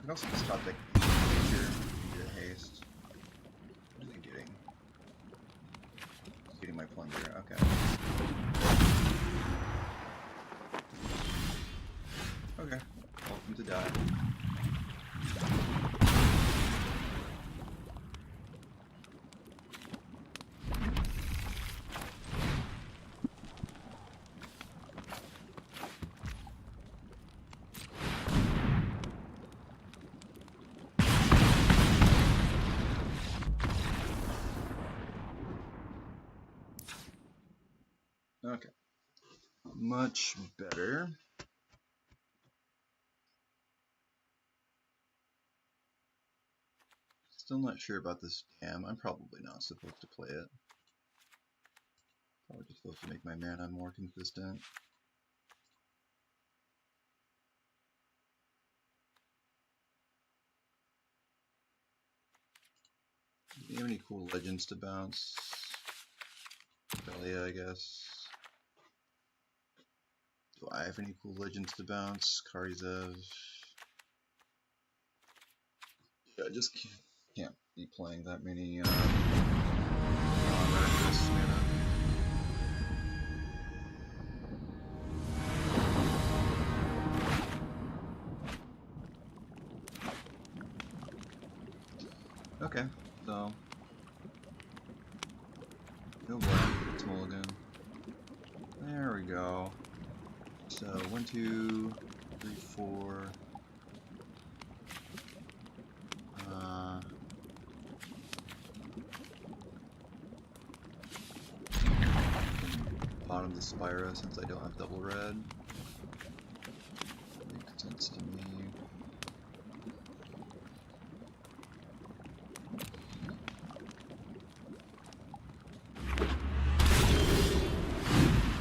can also just top deck here and get haste. What is he getting? He's getting my Plunderer, okay. Okay, welcome to die. Okay, much better. Still not sure about this dam. I'm probably not supposed to play it. Probably just supposed to make my mana more consistent. Do you have any cool legends to bounce? Belia, I guess. Do I have any cool legends to bounce? Karizev. Yeah, I just can't be playing that many non-reckless mana. Okay, so no black, it's mulligan. There we go. So 1, 2, 3, 4. Bottom the Spyro since I don't have double red. Makes sense to me.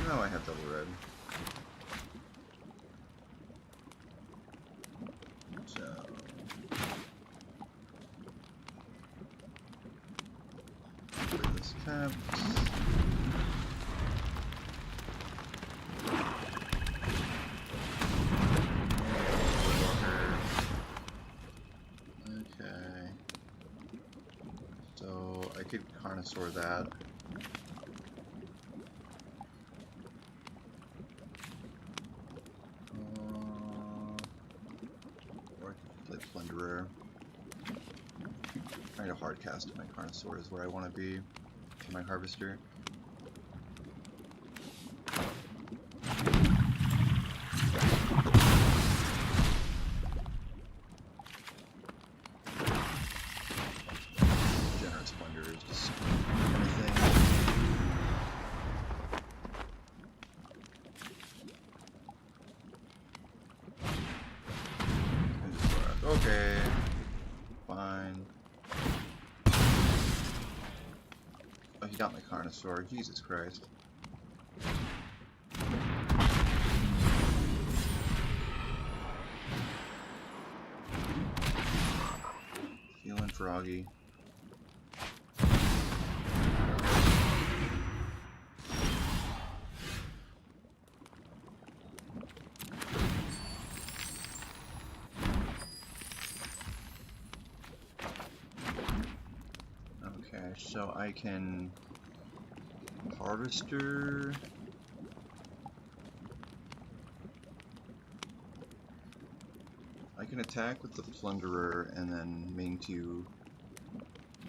No, I have double red. So play this tapped. Okay. So I could Carnosaur that. Or I could play Plunderer. Trying to hard cast my Carnosaur is where I want to be. My Harvester. Generous Plunder is just anything. And just okay. Fine. Oh, he got my Carnosaur. Jesus Christ. Feeling froggy. so I can harvester. I can attack with the plunderer and then main to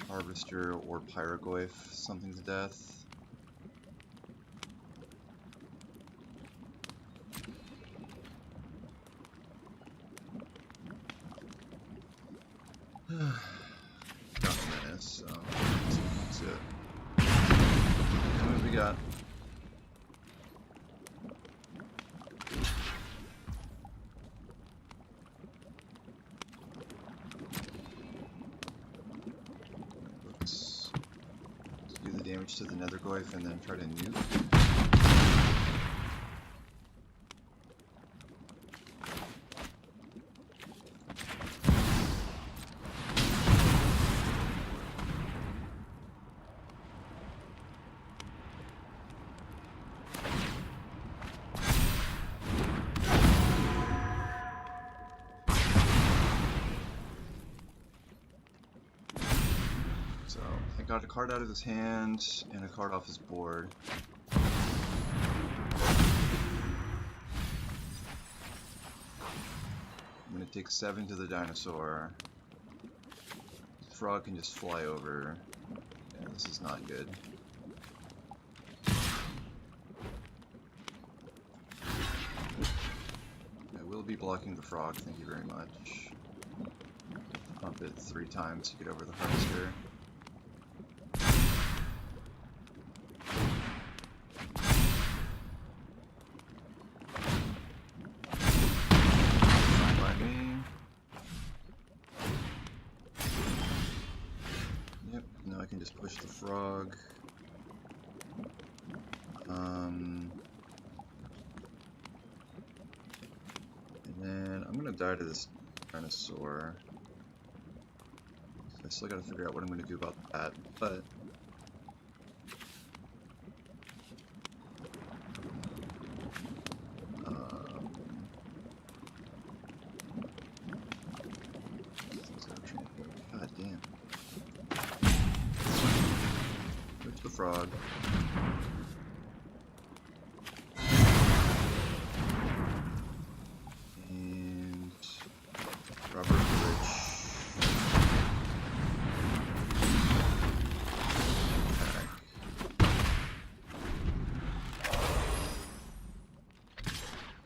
harvester or pyrogoyf something to death. Got a menace, so that's it. What do we got? Let's do the damage to the nethergoyf and then try to nuke. So I got a card out of his hand and a card off his board. I'm gonna take 7 to the dinosaur. The frog can just fly over. Yeah, this is not good. I will be blocking the frog, thank you very much. Pump it 3 times to get over the harvester. Fine by me. Yep, now I can just push the frog. And then I'm gonna die to this dinosaur. I still gotta figure out what I'm gonna do about that, but god damn. Push the frog. And rubber bridge.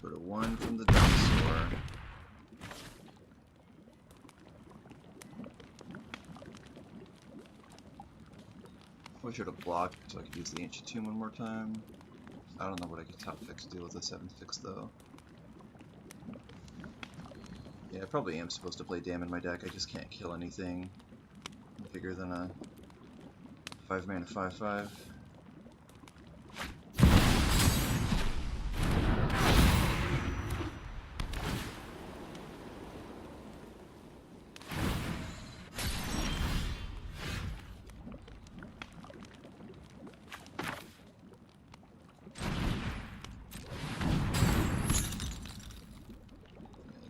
Go to 1 from the dinosaur. I should have blocked so I could use the ancient tomb one more time. I don't know what I could top fix deal with a 7/6 though. Yeah, I probably am supposed to play Dam in my deck, I just can't kill anything bigger than a 5-mana 5/5.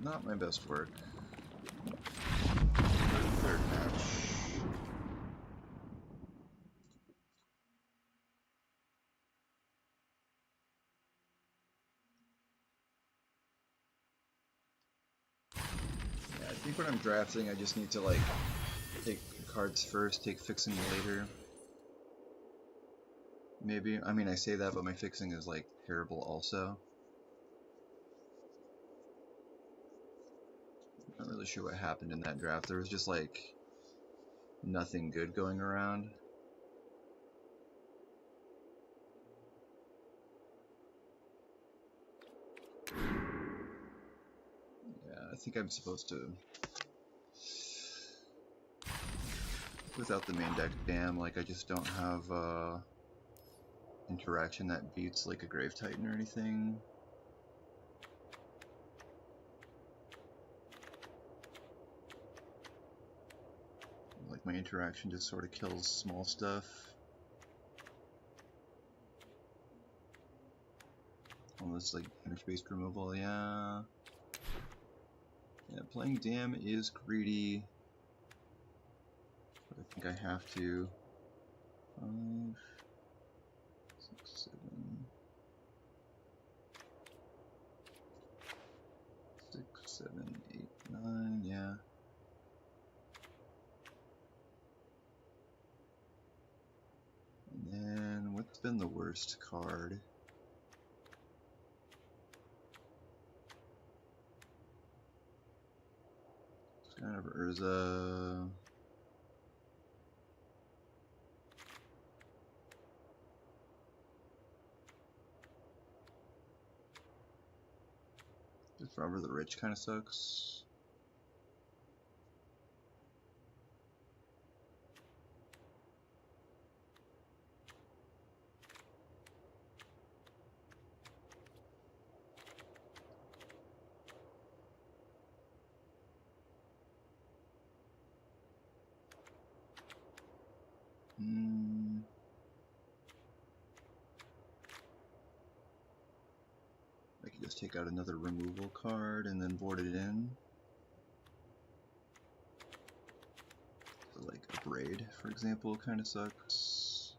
Not my best work. Third match. Yeah, I think when I'm drafting, I just need to like take cards first, take fixing later. Maybe. I mean, I say that, but my fixing is like terrible also. Not really sure what happened in that draft. There was just like nothing good going around. Yeah, I think I'm supposed to, without the main deck Dam, like I just don't have interaction that beats like a Grave Titan or anything. Like my interaction just sort of kills small stuff. Almost like damage-based removal, yeah. Yeah, playing Dam is greedy, but I think I have to. 5, 6, 7, 6, 7, 8, 9, yeah. And then what's been the worst card? It's kind of Urza. Just Forever the Rich kind of sucks. I could just take out another removal card and then board it in. So like a Braid, for example, kind of sucks.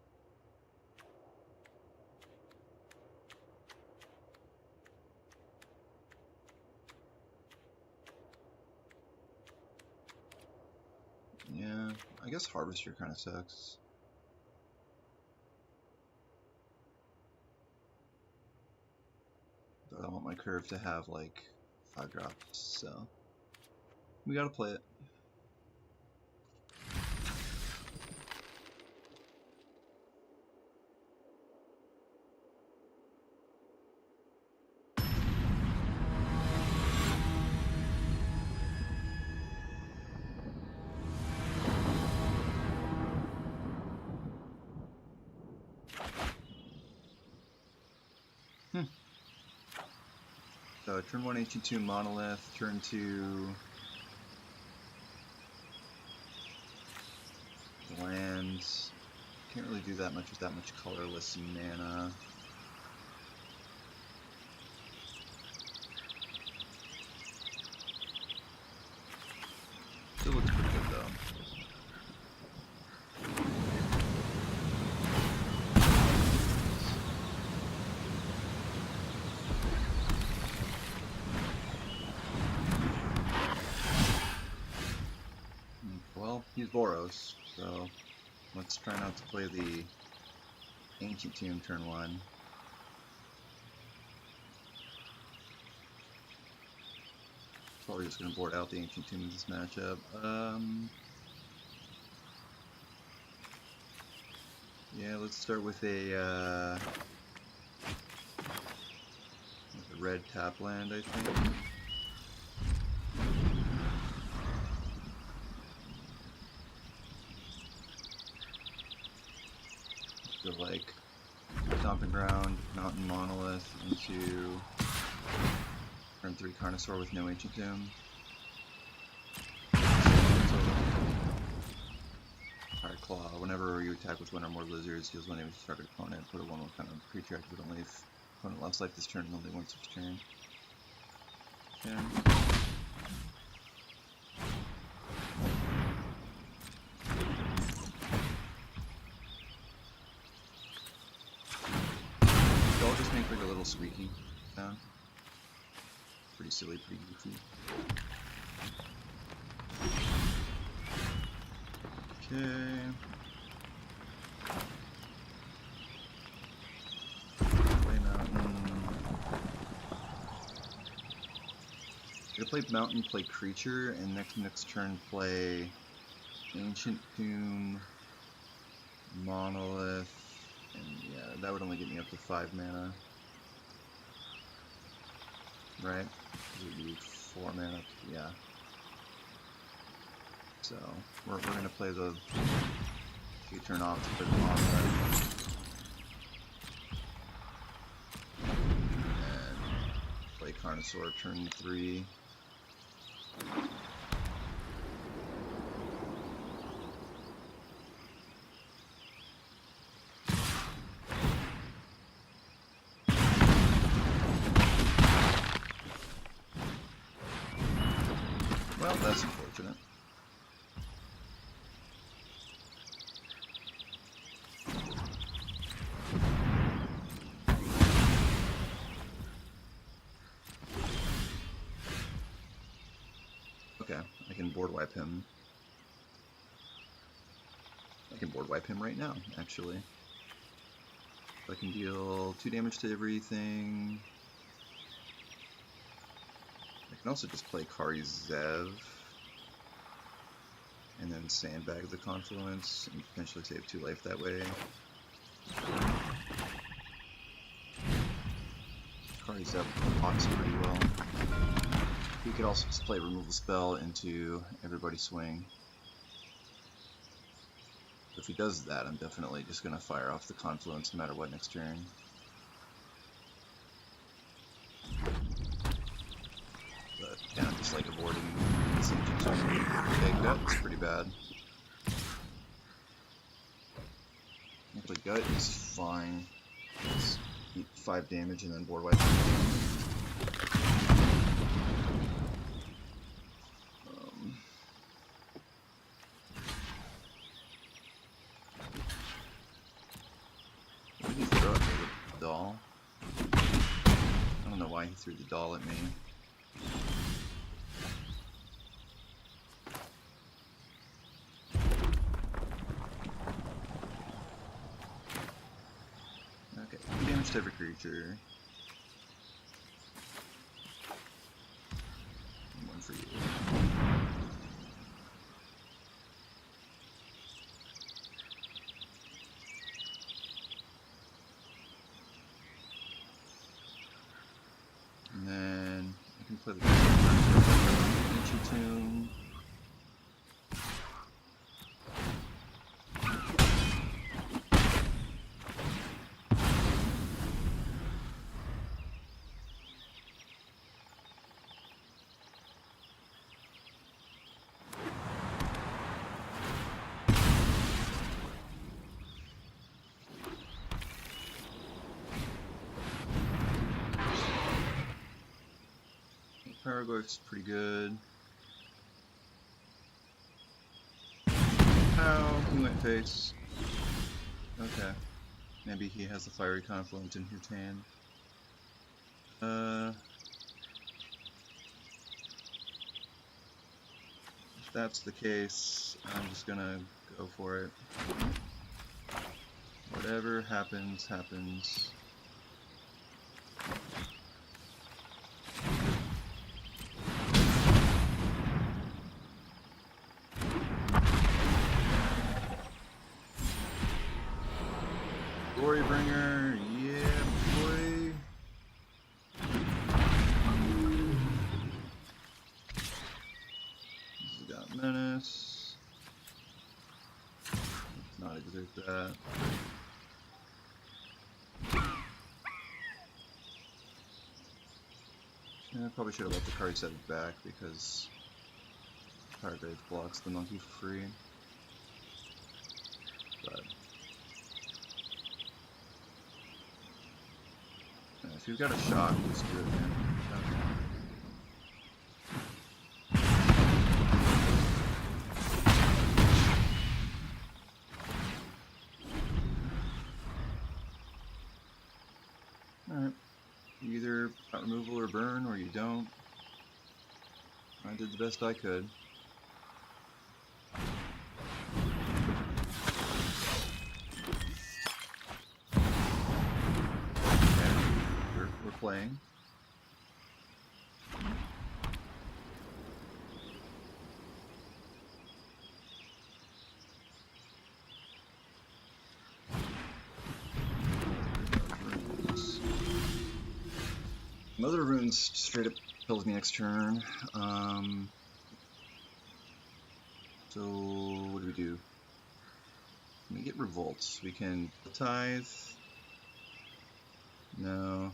Yeah, I guess Harvester kind of sucks. But I want my curve to have like 5 drops, so we gotta play it. So turn 1 Ancient Tomb Monolith, turn 2 lands. Can't really do that much with that much colorless mana. Still looks pretty good though. Well, he's Boros, so let's try not to play the Ancient Tomb turn 1. Probably just gonna board out the Ancient Tomb in this matchup. Yeah, let's start with a red tap land, I think. Go like Stomping Ground, Mountain Monolith into turn 3 Carnosaur with no Ancient Tomb. Hard Claw. Whenever you attack with one or more lizards, deals 1 damage to target opponent. Put a 1/1 kind of creature active on life. Opponent lost life this turn and only once each turn. Okay. So I'll just make like a little squeaky sound. Pretty silly, pretty goofy. Okay. Play Mountain. Gonna play Mountain, play Creature, and next turn play Ancient Tomb, Monolith, and yeah, that would only get me up to 5 mana. Right? It would be 4 mana, yeah. So, we're gonna play the... You turn off to play the Monolith. And play Carnosaur turn 3. Well, that's unfortunate. Okay, I can board wipe him. I can board wipe him right now, actually. So I can deal 2 damage to everything. I can also just play Kari Zev. And then sandbag the Confluence and potentially save 2 life that way. Kari Zev blocks pretty well. He could also just play Removal Spell into everybody's swing. If he does that, I'm definitely just going to fire off the Confluence no matter what next turn. But yeah, I'm just like avoiding the Siege. Okay, Gut's pretty bad. Actually, Gut is fine. Just eat 5 damage and then board wipe. What did he throw at me? The doll? I don't know why he threw the doll at me. Okay, 2 damage to every creature. And 1 for you. And then I can play the Ancient Tomb. Paragoyf's pretty good. Ow, he went face. Okay. Maybe he has the Fiery Confluence in his hand. If that's the case, I'm just gonna go for it. Whatever happens, happens. Glorybringer, yeah, boy. This has got Menace. Let's not exert that. Yeah, I probably should have let the card set it back because Paragraph blocks the monkey for free. But if you've got a shock, just do it, man. Alright. You either got removal or burn, or you don't. I did the best I could. We're playing. Mother of Runes straight up kills me next turn. So what do we do? Can we get Revolts? We can Tithe. No.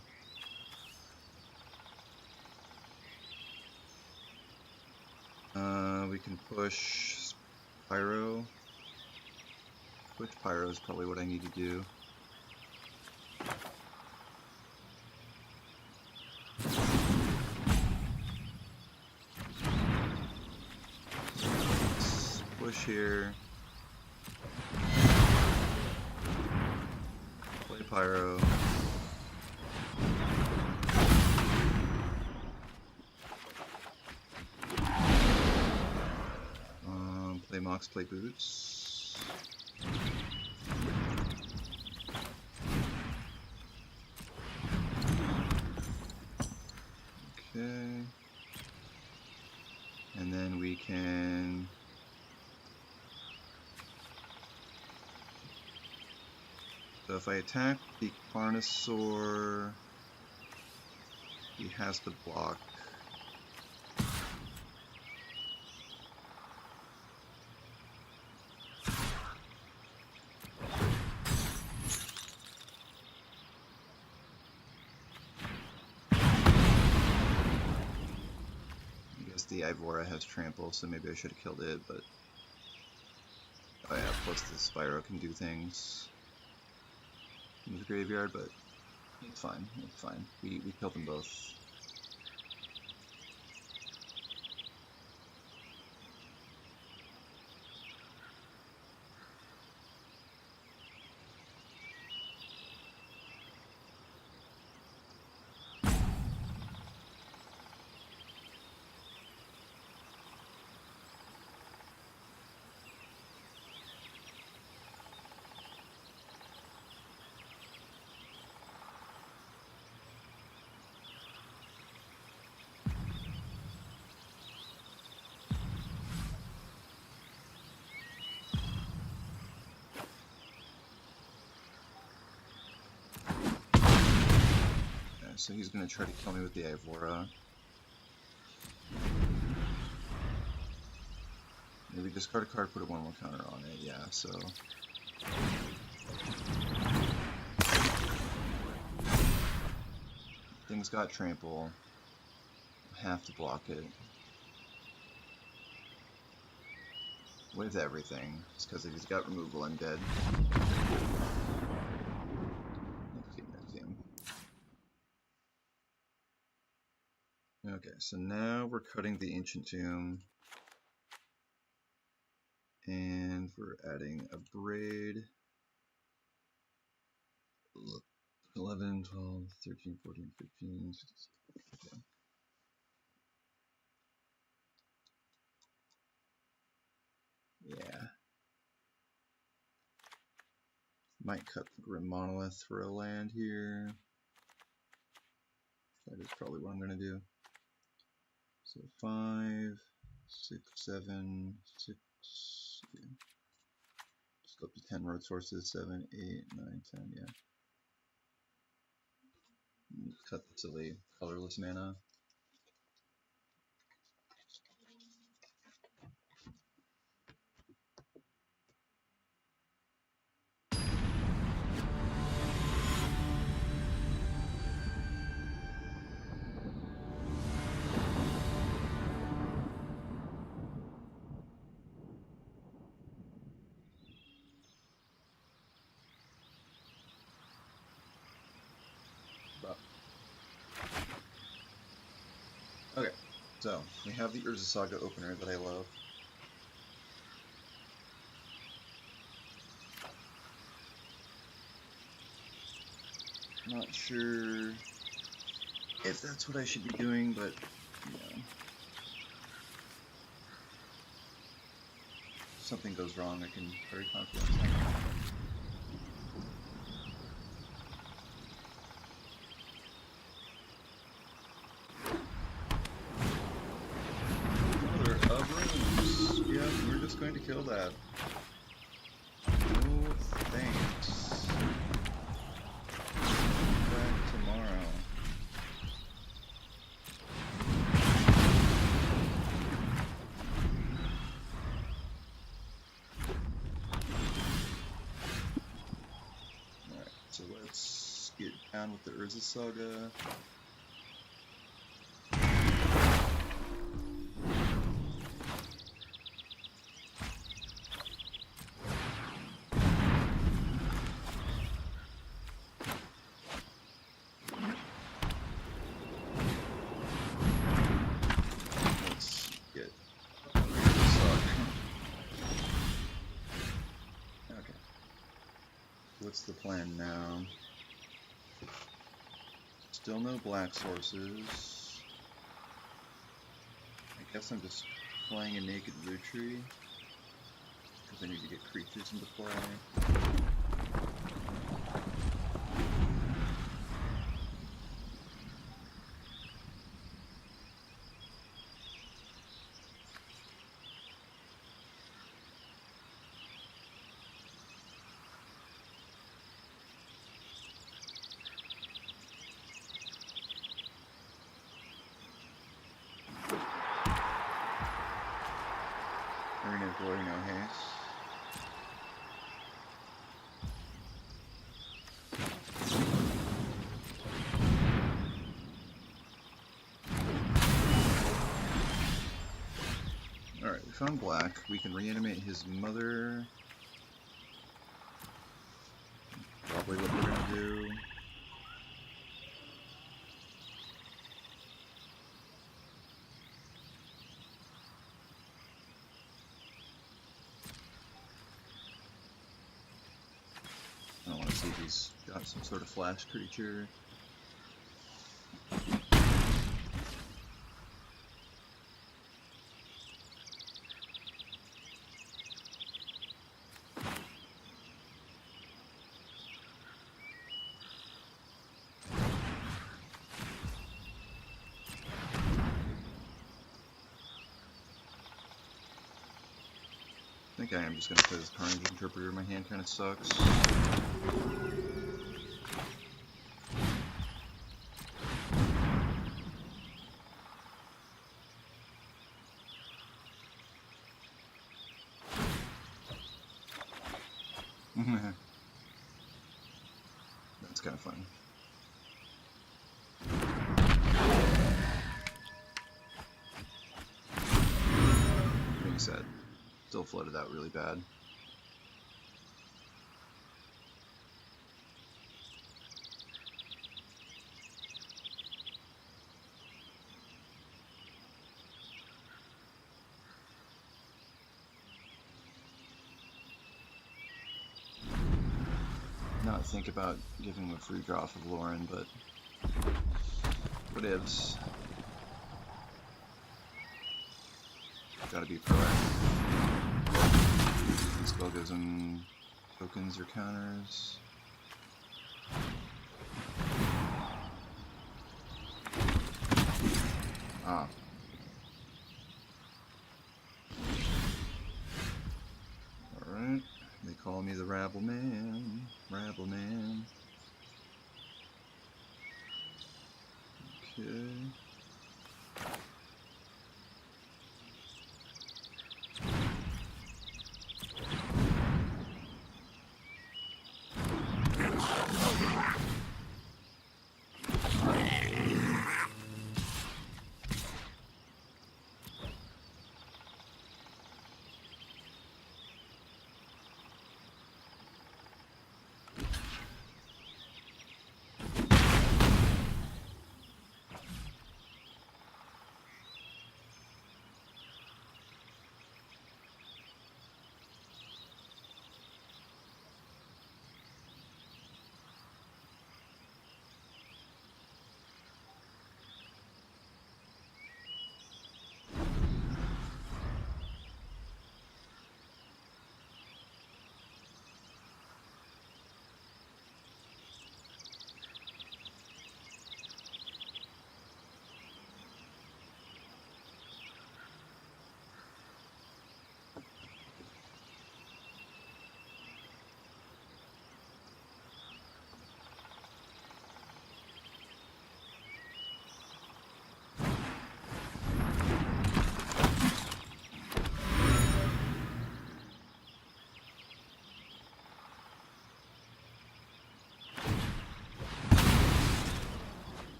We can push Pyro. Push Pyro is probably what I need to do. Let's push here. Play Pyro. plate boots. Okay. And then we can... So if I attack the Carnosaur, he has to block. I guess the Ivora has trample, so maybe I should have killed it, but... Oh yeah, plus the Spyro can do things in the graveyard, but it's fine, it's fine. We killed them both. So he's going to try to kill me with the Ivora. Maybe discard a card, put a 1/1 counter on it, yeah, so... Thing's got trample. I have to block it. With everything, just because if he's got removal, I'm dead. Okay, so now we're cutting the Ancient Tomb. And we're adding a braid. 11, 12, 13, 14, 15, 16. Okay. Yeah. Might cut the Grim Monolith for a land here. That is probably what I'm going to do. So 5, 6, 7, 6, yeah. Just go up to 10 road sources, 7, 8, 9, 10, yeah. Cut the silly colorless mana. Okay, so we have the Urza Saga opener that I love. Not sure if that's what I should be doing, but you know, if something goes wrong, I can very confidently. Going to kill that. No thanks. Back tomorrow. Alright, so let's get down with the Urza Saga. What's the plan now? Still no black sources. I guess I'm just playing a naked Lutri. because I need to get creatures into play. Arena of Glory, no haste. Alright, we found black. We can reanimate his mother. Probably what we're gonna do. I want to see if he's got some sort of flash creature. I think I am just going to play this Carnage Interpreter. My hand kind of sucks. That's kind of fun. Being said, still flooded out really bad. Not think about giving him a free draw for Lauren, but whatevs. Gotta be proactive. This spell gives him tokens or counters. Ah. Alright. They call me the Rabble Man. Rabble Man. Okay.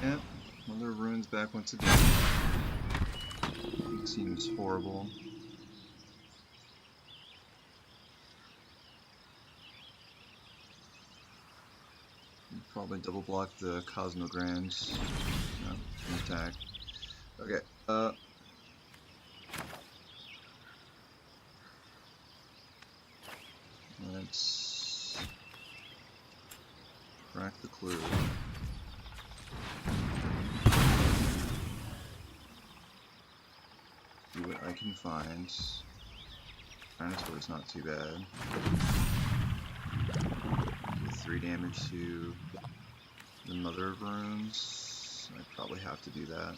Yep, Mother of Ruins back once again. It seems horrible. Probably double block the Cosmograms. No, can attack. Okay, let's crack the clue. what I can find. Dinosaur's not too bad. 3 damage to the Mother of Runes. I probably have to do that.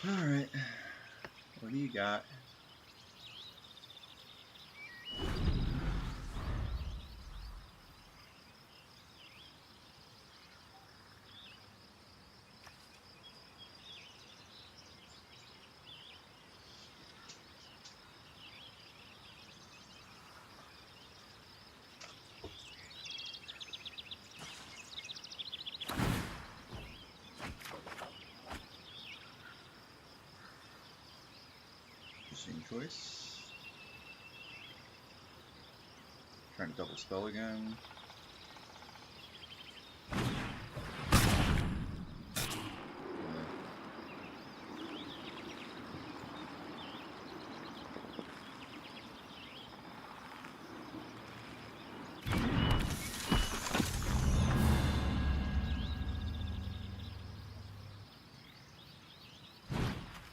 Alright, what do you got? Interesting choice. Trying to double spell again.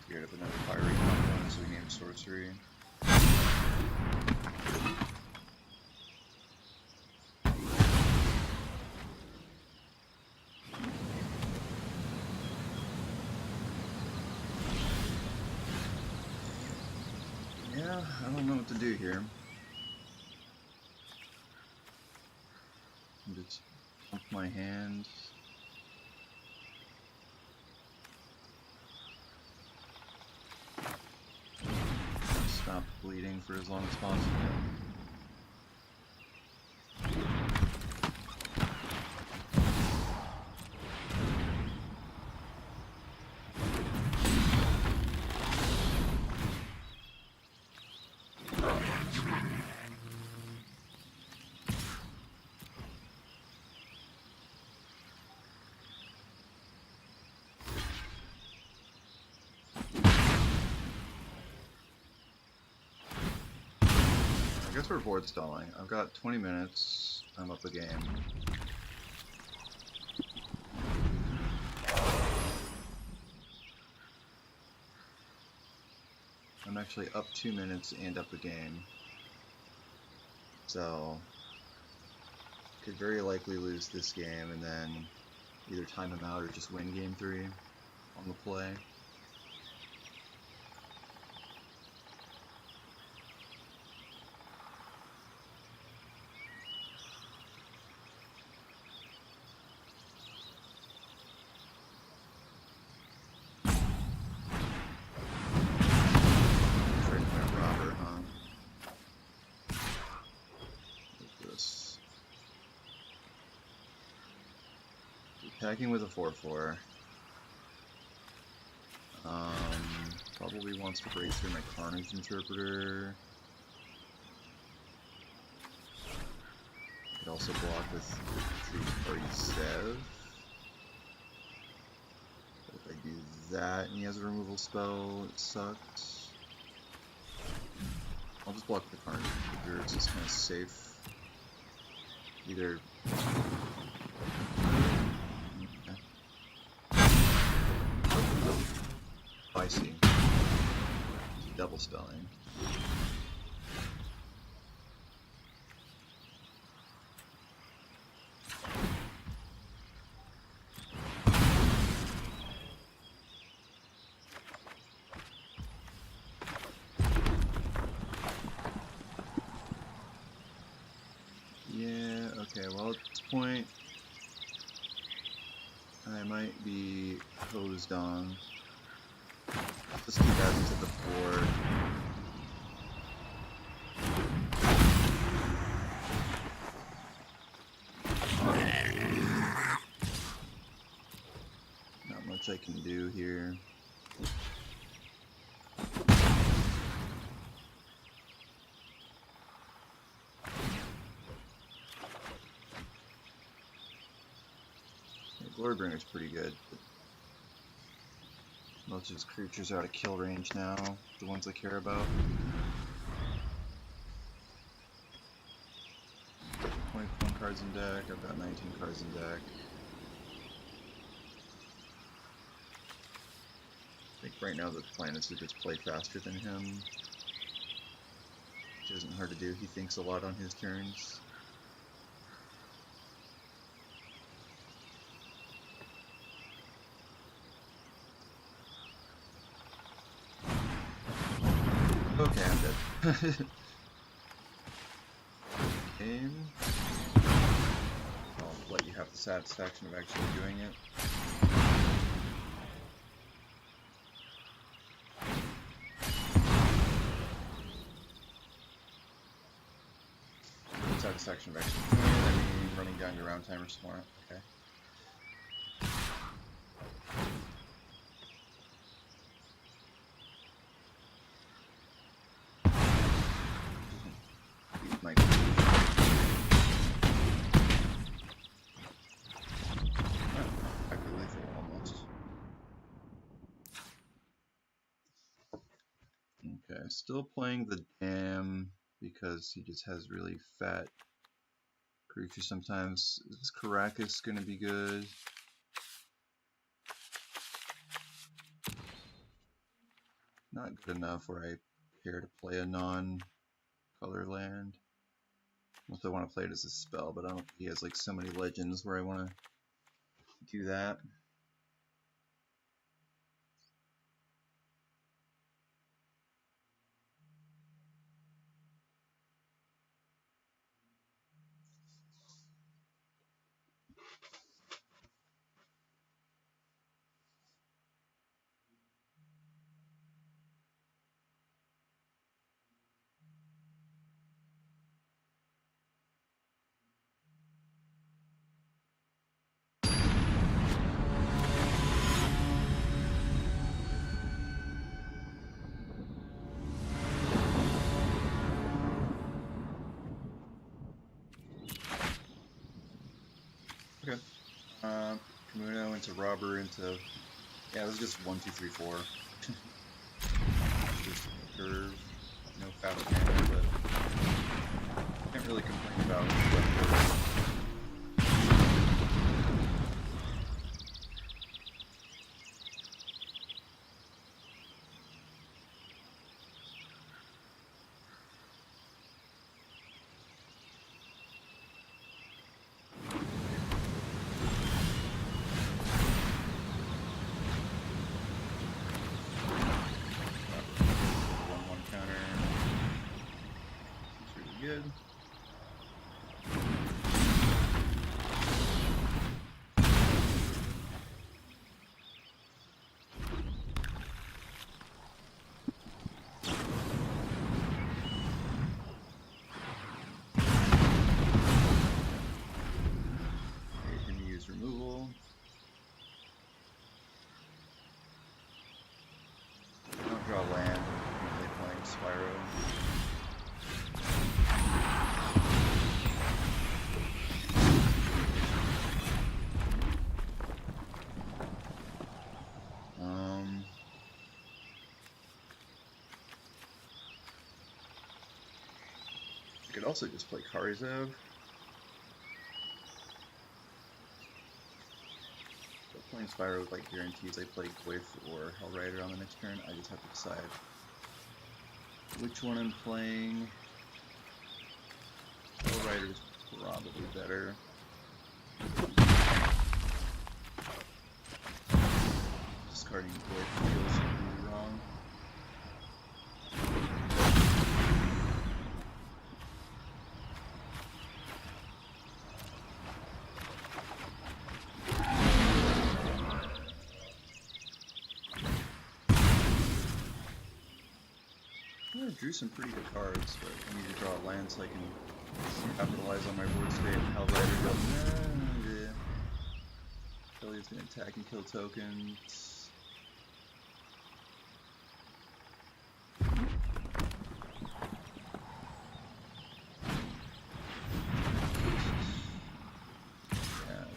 Scared of another fiery compound, so we named sorcery. Yeah, I don't know what to do here. Just pump my hand. Stop bleeding for as long as possible. I guess we're board stalling. I've got 20 minutes. I'm up a game. I'm actually up 2 minutes and up a game. So, could very likely lose this game and then either time him out or just win game 3 on the play. Attacking with a 4/4. Probably wants to break through my Carnage Interpreter. Could also block with 3-party Sev. But if I do that and he has a removal spell, it sucks. I'll just block the Carnage Interpreter, it's just kind of safe. Either I see. Double spelling. Yeah, okay, well at this point I might be hosed almost gone. Just keep adding to the board. Not much I can do here. Glorbringer's pretty good, but most of his creatures are out of kill range now, the ones I care about. 21 cards in deck, I've got 19 cards in deck. I think right now the plan is to just play faster than him, which isn't hard to do. He thinks a lot on his turns. Okay, I'm dead. Game. I'll let you have the satisfaction of actually doing it. The satisfaction of actually doing it, I mean running down your round timer smart. Okay. Okay, still playing the Dam because he just has really fat creatures sometimes. Is this Caracas gonna be good? Not good enough where I care to play a non-color land. Unless I want to play it as a spell, but I don't think he has like so many legends where I want to do that. Okay. Kamuno into Robber into... Yeah, it was just 1, 2, 3, 4. Just curve. No fast mana, but... Can't really complain about what. Good. You can use removal. Don't draw land. Usually playing Spyro. I could also just play Karizev. But playing Spyro with like guarantees I play Gwyff or Hellrider on the next turn. I just have to decide which one I'm playing. Hellrider's probably better. Discarding Gwyff feels really wrong. I drew some pretty good cards, but I need to draw a land so I can capitalize on my board state. Hellrider goes, nah, yeah. Philly's gonna attack and kill tokens. Yeah,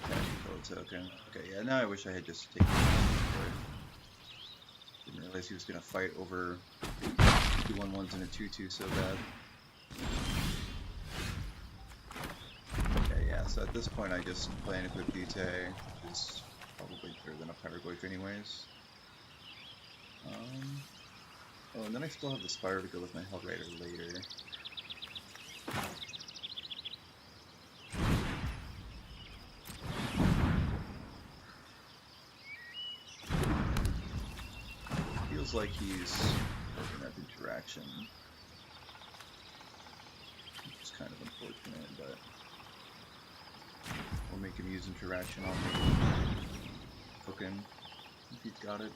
attack and kill a token. Okay, yeah, now I wish I had just taken it. Didn't realize he was gonna fight over 2/1/1s and a 2/2 so bad. Okay, yeah, so at this point I just play an equip Butte, which is probably better than a Pyrogoyf anyways. Oh, and then I still have the Spire to go with my Hellrider later. Feels like he's looking at interaction. Which is kind of unfortunate, but we'll make him use interaction on the token if he's got it.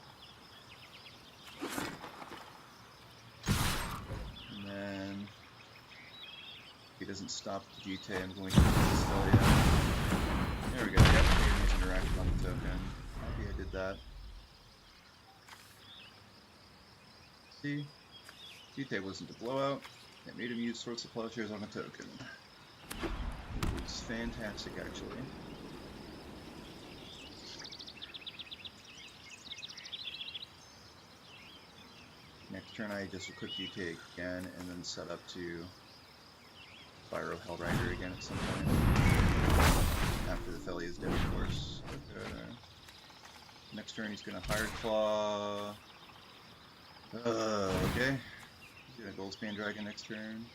And then if he doesn't stop the GT, I'm going to spell it. There we go, yep, made him use interaction on the token. Happy I did that. See? GT wasn't a blowout. It made him use Swords to Plowshares on a token. It's fantastic, actually. Next turn I just equip GT again, and then set up to Spyro Hellrider again at some point. After the Felly is dead, of course. Next turn he's gonna Hired Claw. Okay. He's gonna Goldspan Dragon next turn.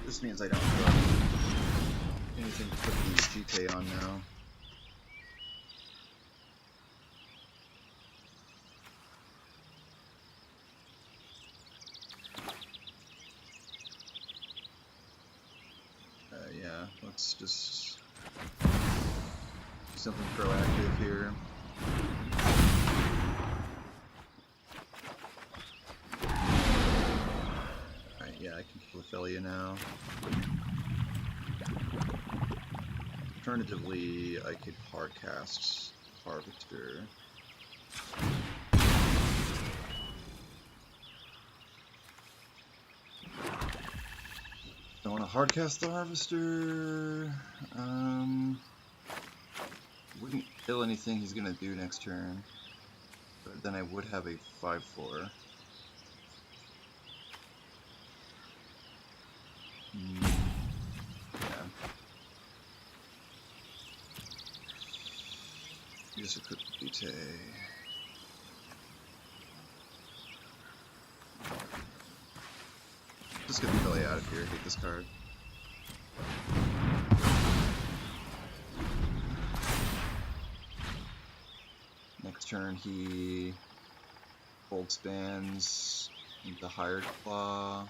This means I don't have anything to put these GT on now. Yeah, let's just do something proactive here. Alright, yeah, I can kill Ophelia now. Alternatively, I could hardcast Harvester. I want to hardcast the Harvester. Wouldn't kill anything he's gonna do next turn, but then I would have a 5/4. Yeah. Just equip Butte. Just get the Philly out of here, hate this card. Next turn he Goldspans into Hired Claw.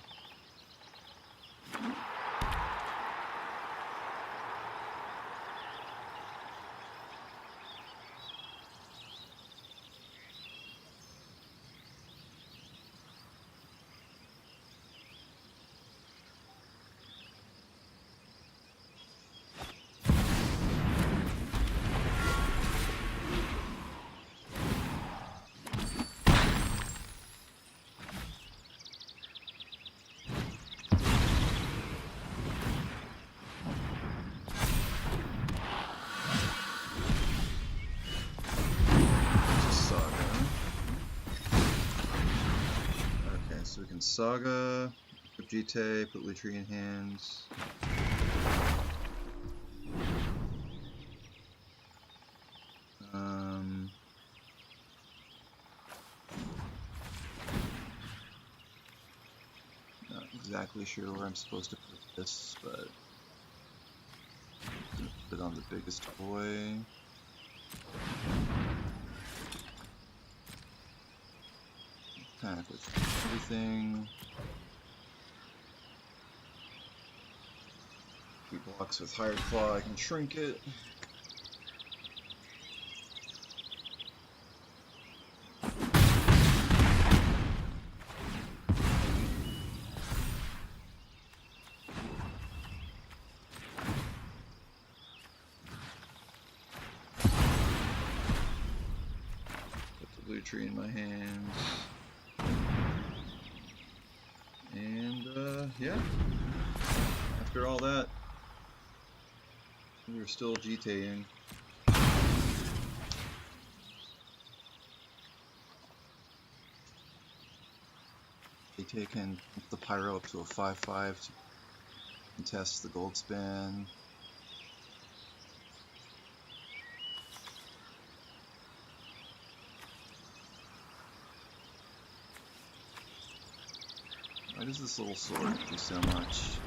So we can Saga, equip GT, put Lutri in hands. Not exactly sure where I'm supposed to put this, but I'm gonna put it on the biggest boy. panic with everything. 3 blocks with Hired Claw, I can shrink it. Blue tree in my hands, and yeah, after all that, we were still GTAing. GTA can bump the pyro up to a 5-5 to contest the gold spin. Why does this little sword do so much?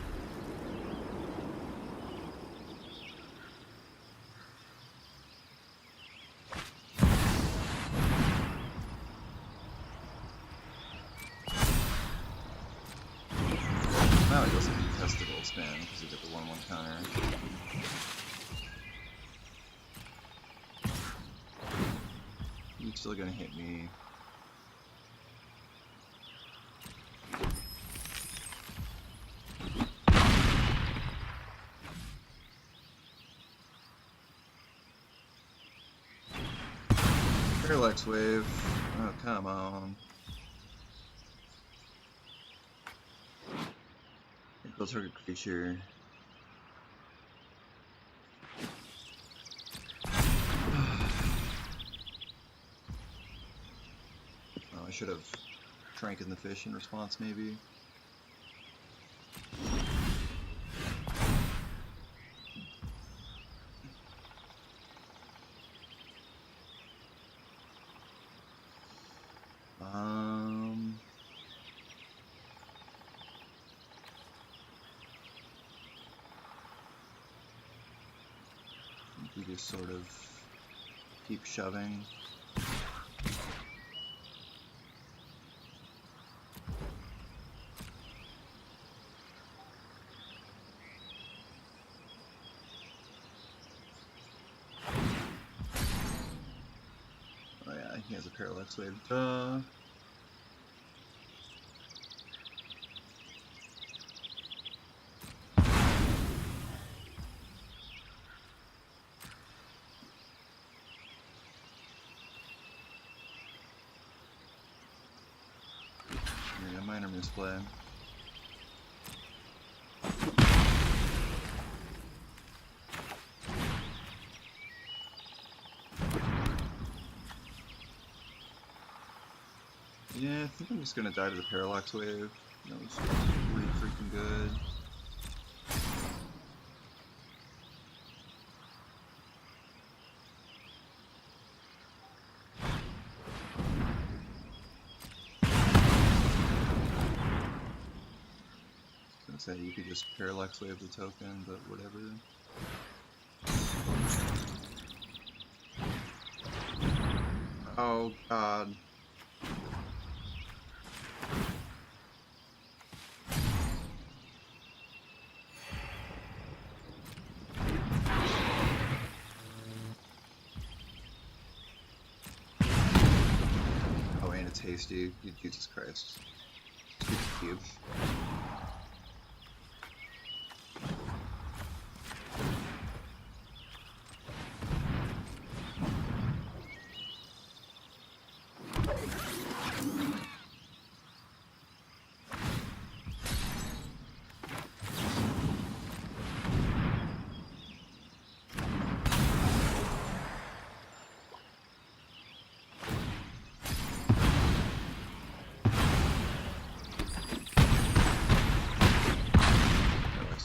Now he doesn't contest the gold spin because he did the 1-1 counter. He's still gonna hit me. Parallax wave. Oh, come on. Equal target creature. Oh, I should have Tranken the fish in response, maybe. We just sort of keep shoving. Oh yeah, he has a parallax wave. Duh. Yeah, minor misplay. Yeah, I think I'm just gonna die to the parallax wave. That was pretty freaking good. I was gonna say you could just parallax wave the token, but whatever. Oh god. Oh, and it's hasty. Jesus Christ. Stupid cube.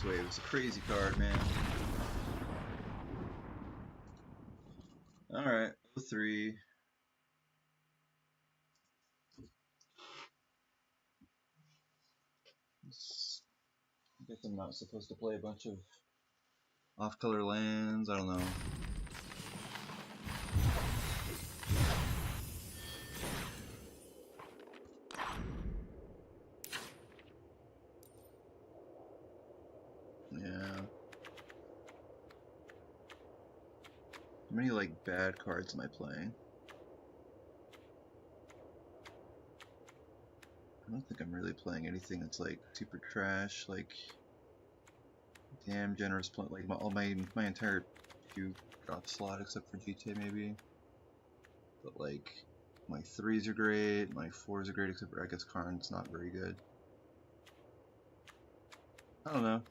Wave is a crazy card, man. Alright, 3. I guess I'm not supposed to play a bunch of off-color lands, I don't know. How many, like, bad cards am I playing? I don't think I'm really playing anything that's, like, super trash, like, damn generous play, like, my entire 2 drop slot except for GTA maybe. But, like, my 3s are great, my 4s are great except for, I guess, Karn's not very good. I don't know.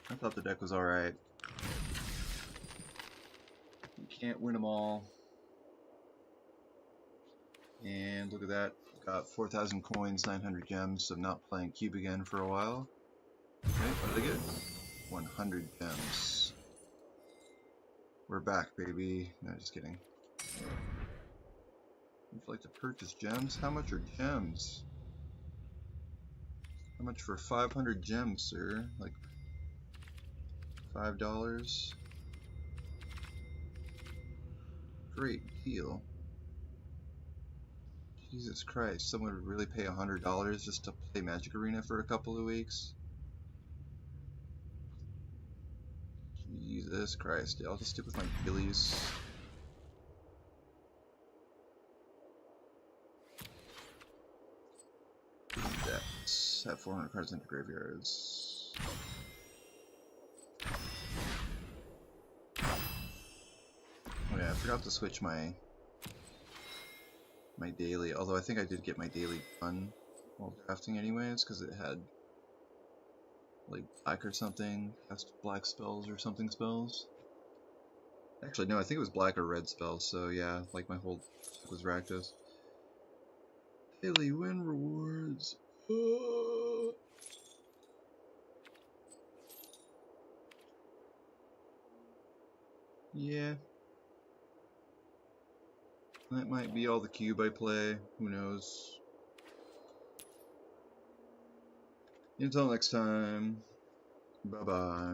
I thought the deck was alright. You can't win them all. And look at that. Got 4,000 coins, 900 gems, so I'm not playing Cube again for a while. Okay, what did I get? 100 gems. We're back, baby. No, just kidding. Would you like to purchase gems? How much are gems? How much for 500 gems, sir? Like $5? Great deal. Jesus Christ, someone would really pay $100 just to play Magic Arena for a couple of weeks? Jesus Christ, yeah, I'll just stick with my dailies. Decks have 400 cards into graveyards. Oh yeah, I forgot to switch my daily, although I think I did get my daily done while drafting anyways, because it had like black or something, cast black spells or something spells. Actually no, I think it was black or red spells, so yeah, like my whole deck was Rakdos. Daily win rewards. Yeah. That might be all the cube I play, who knows. Until next time, bye bye.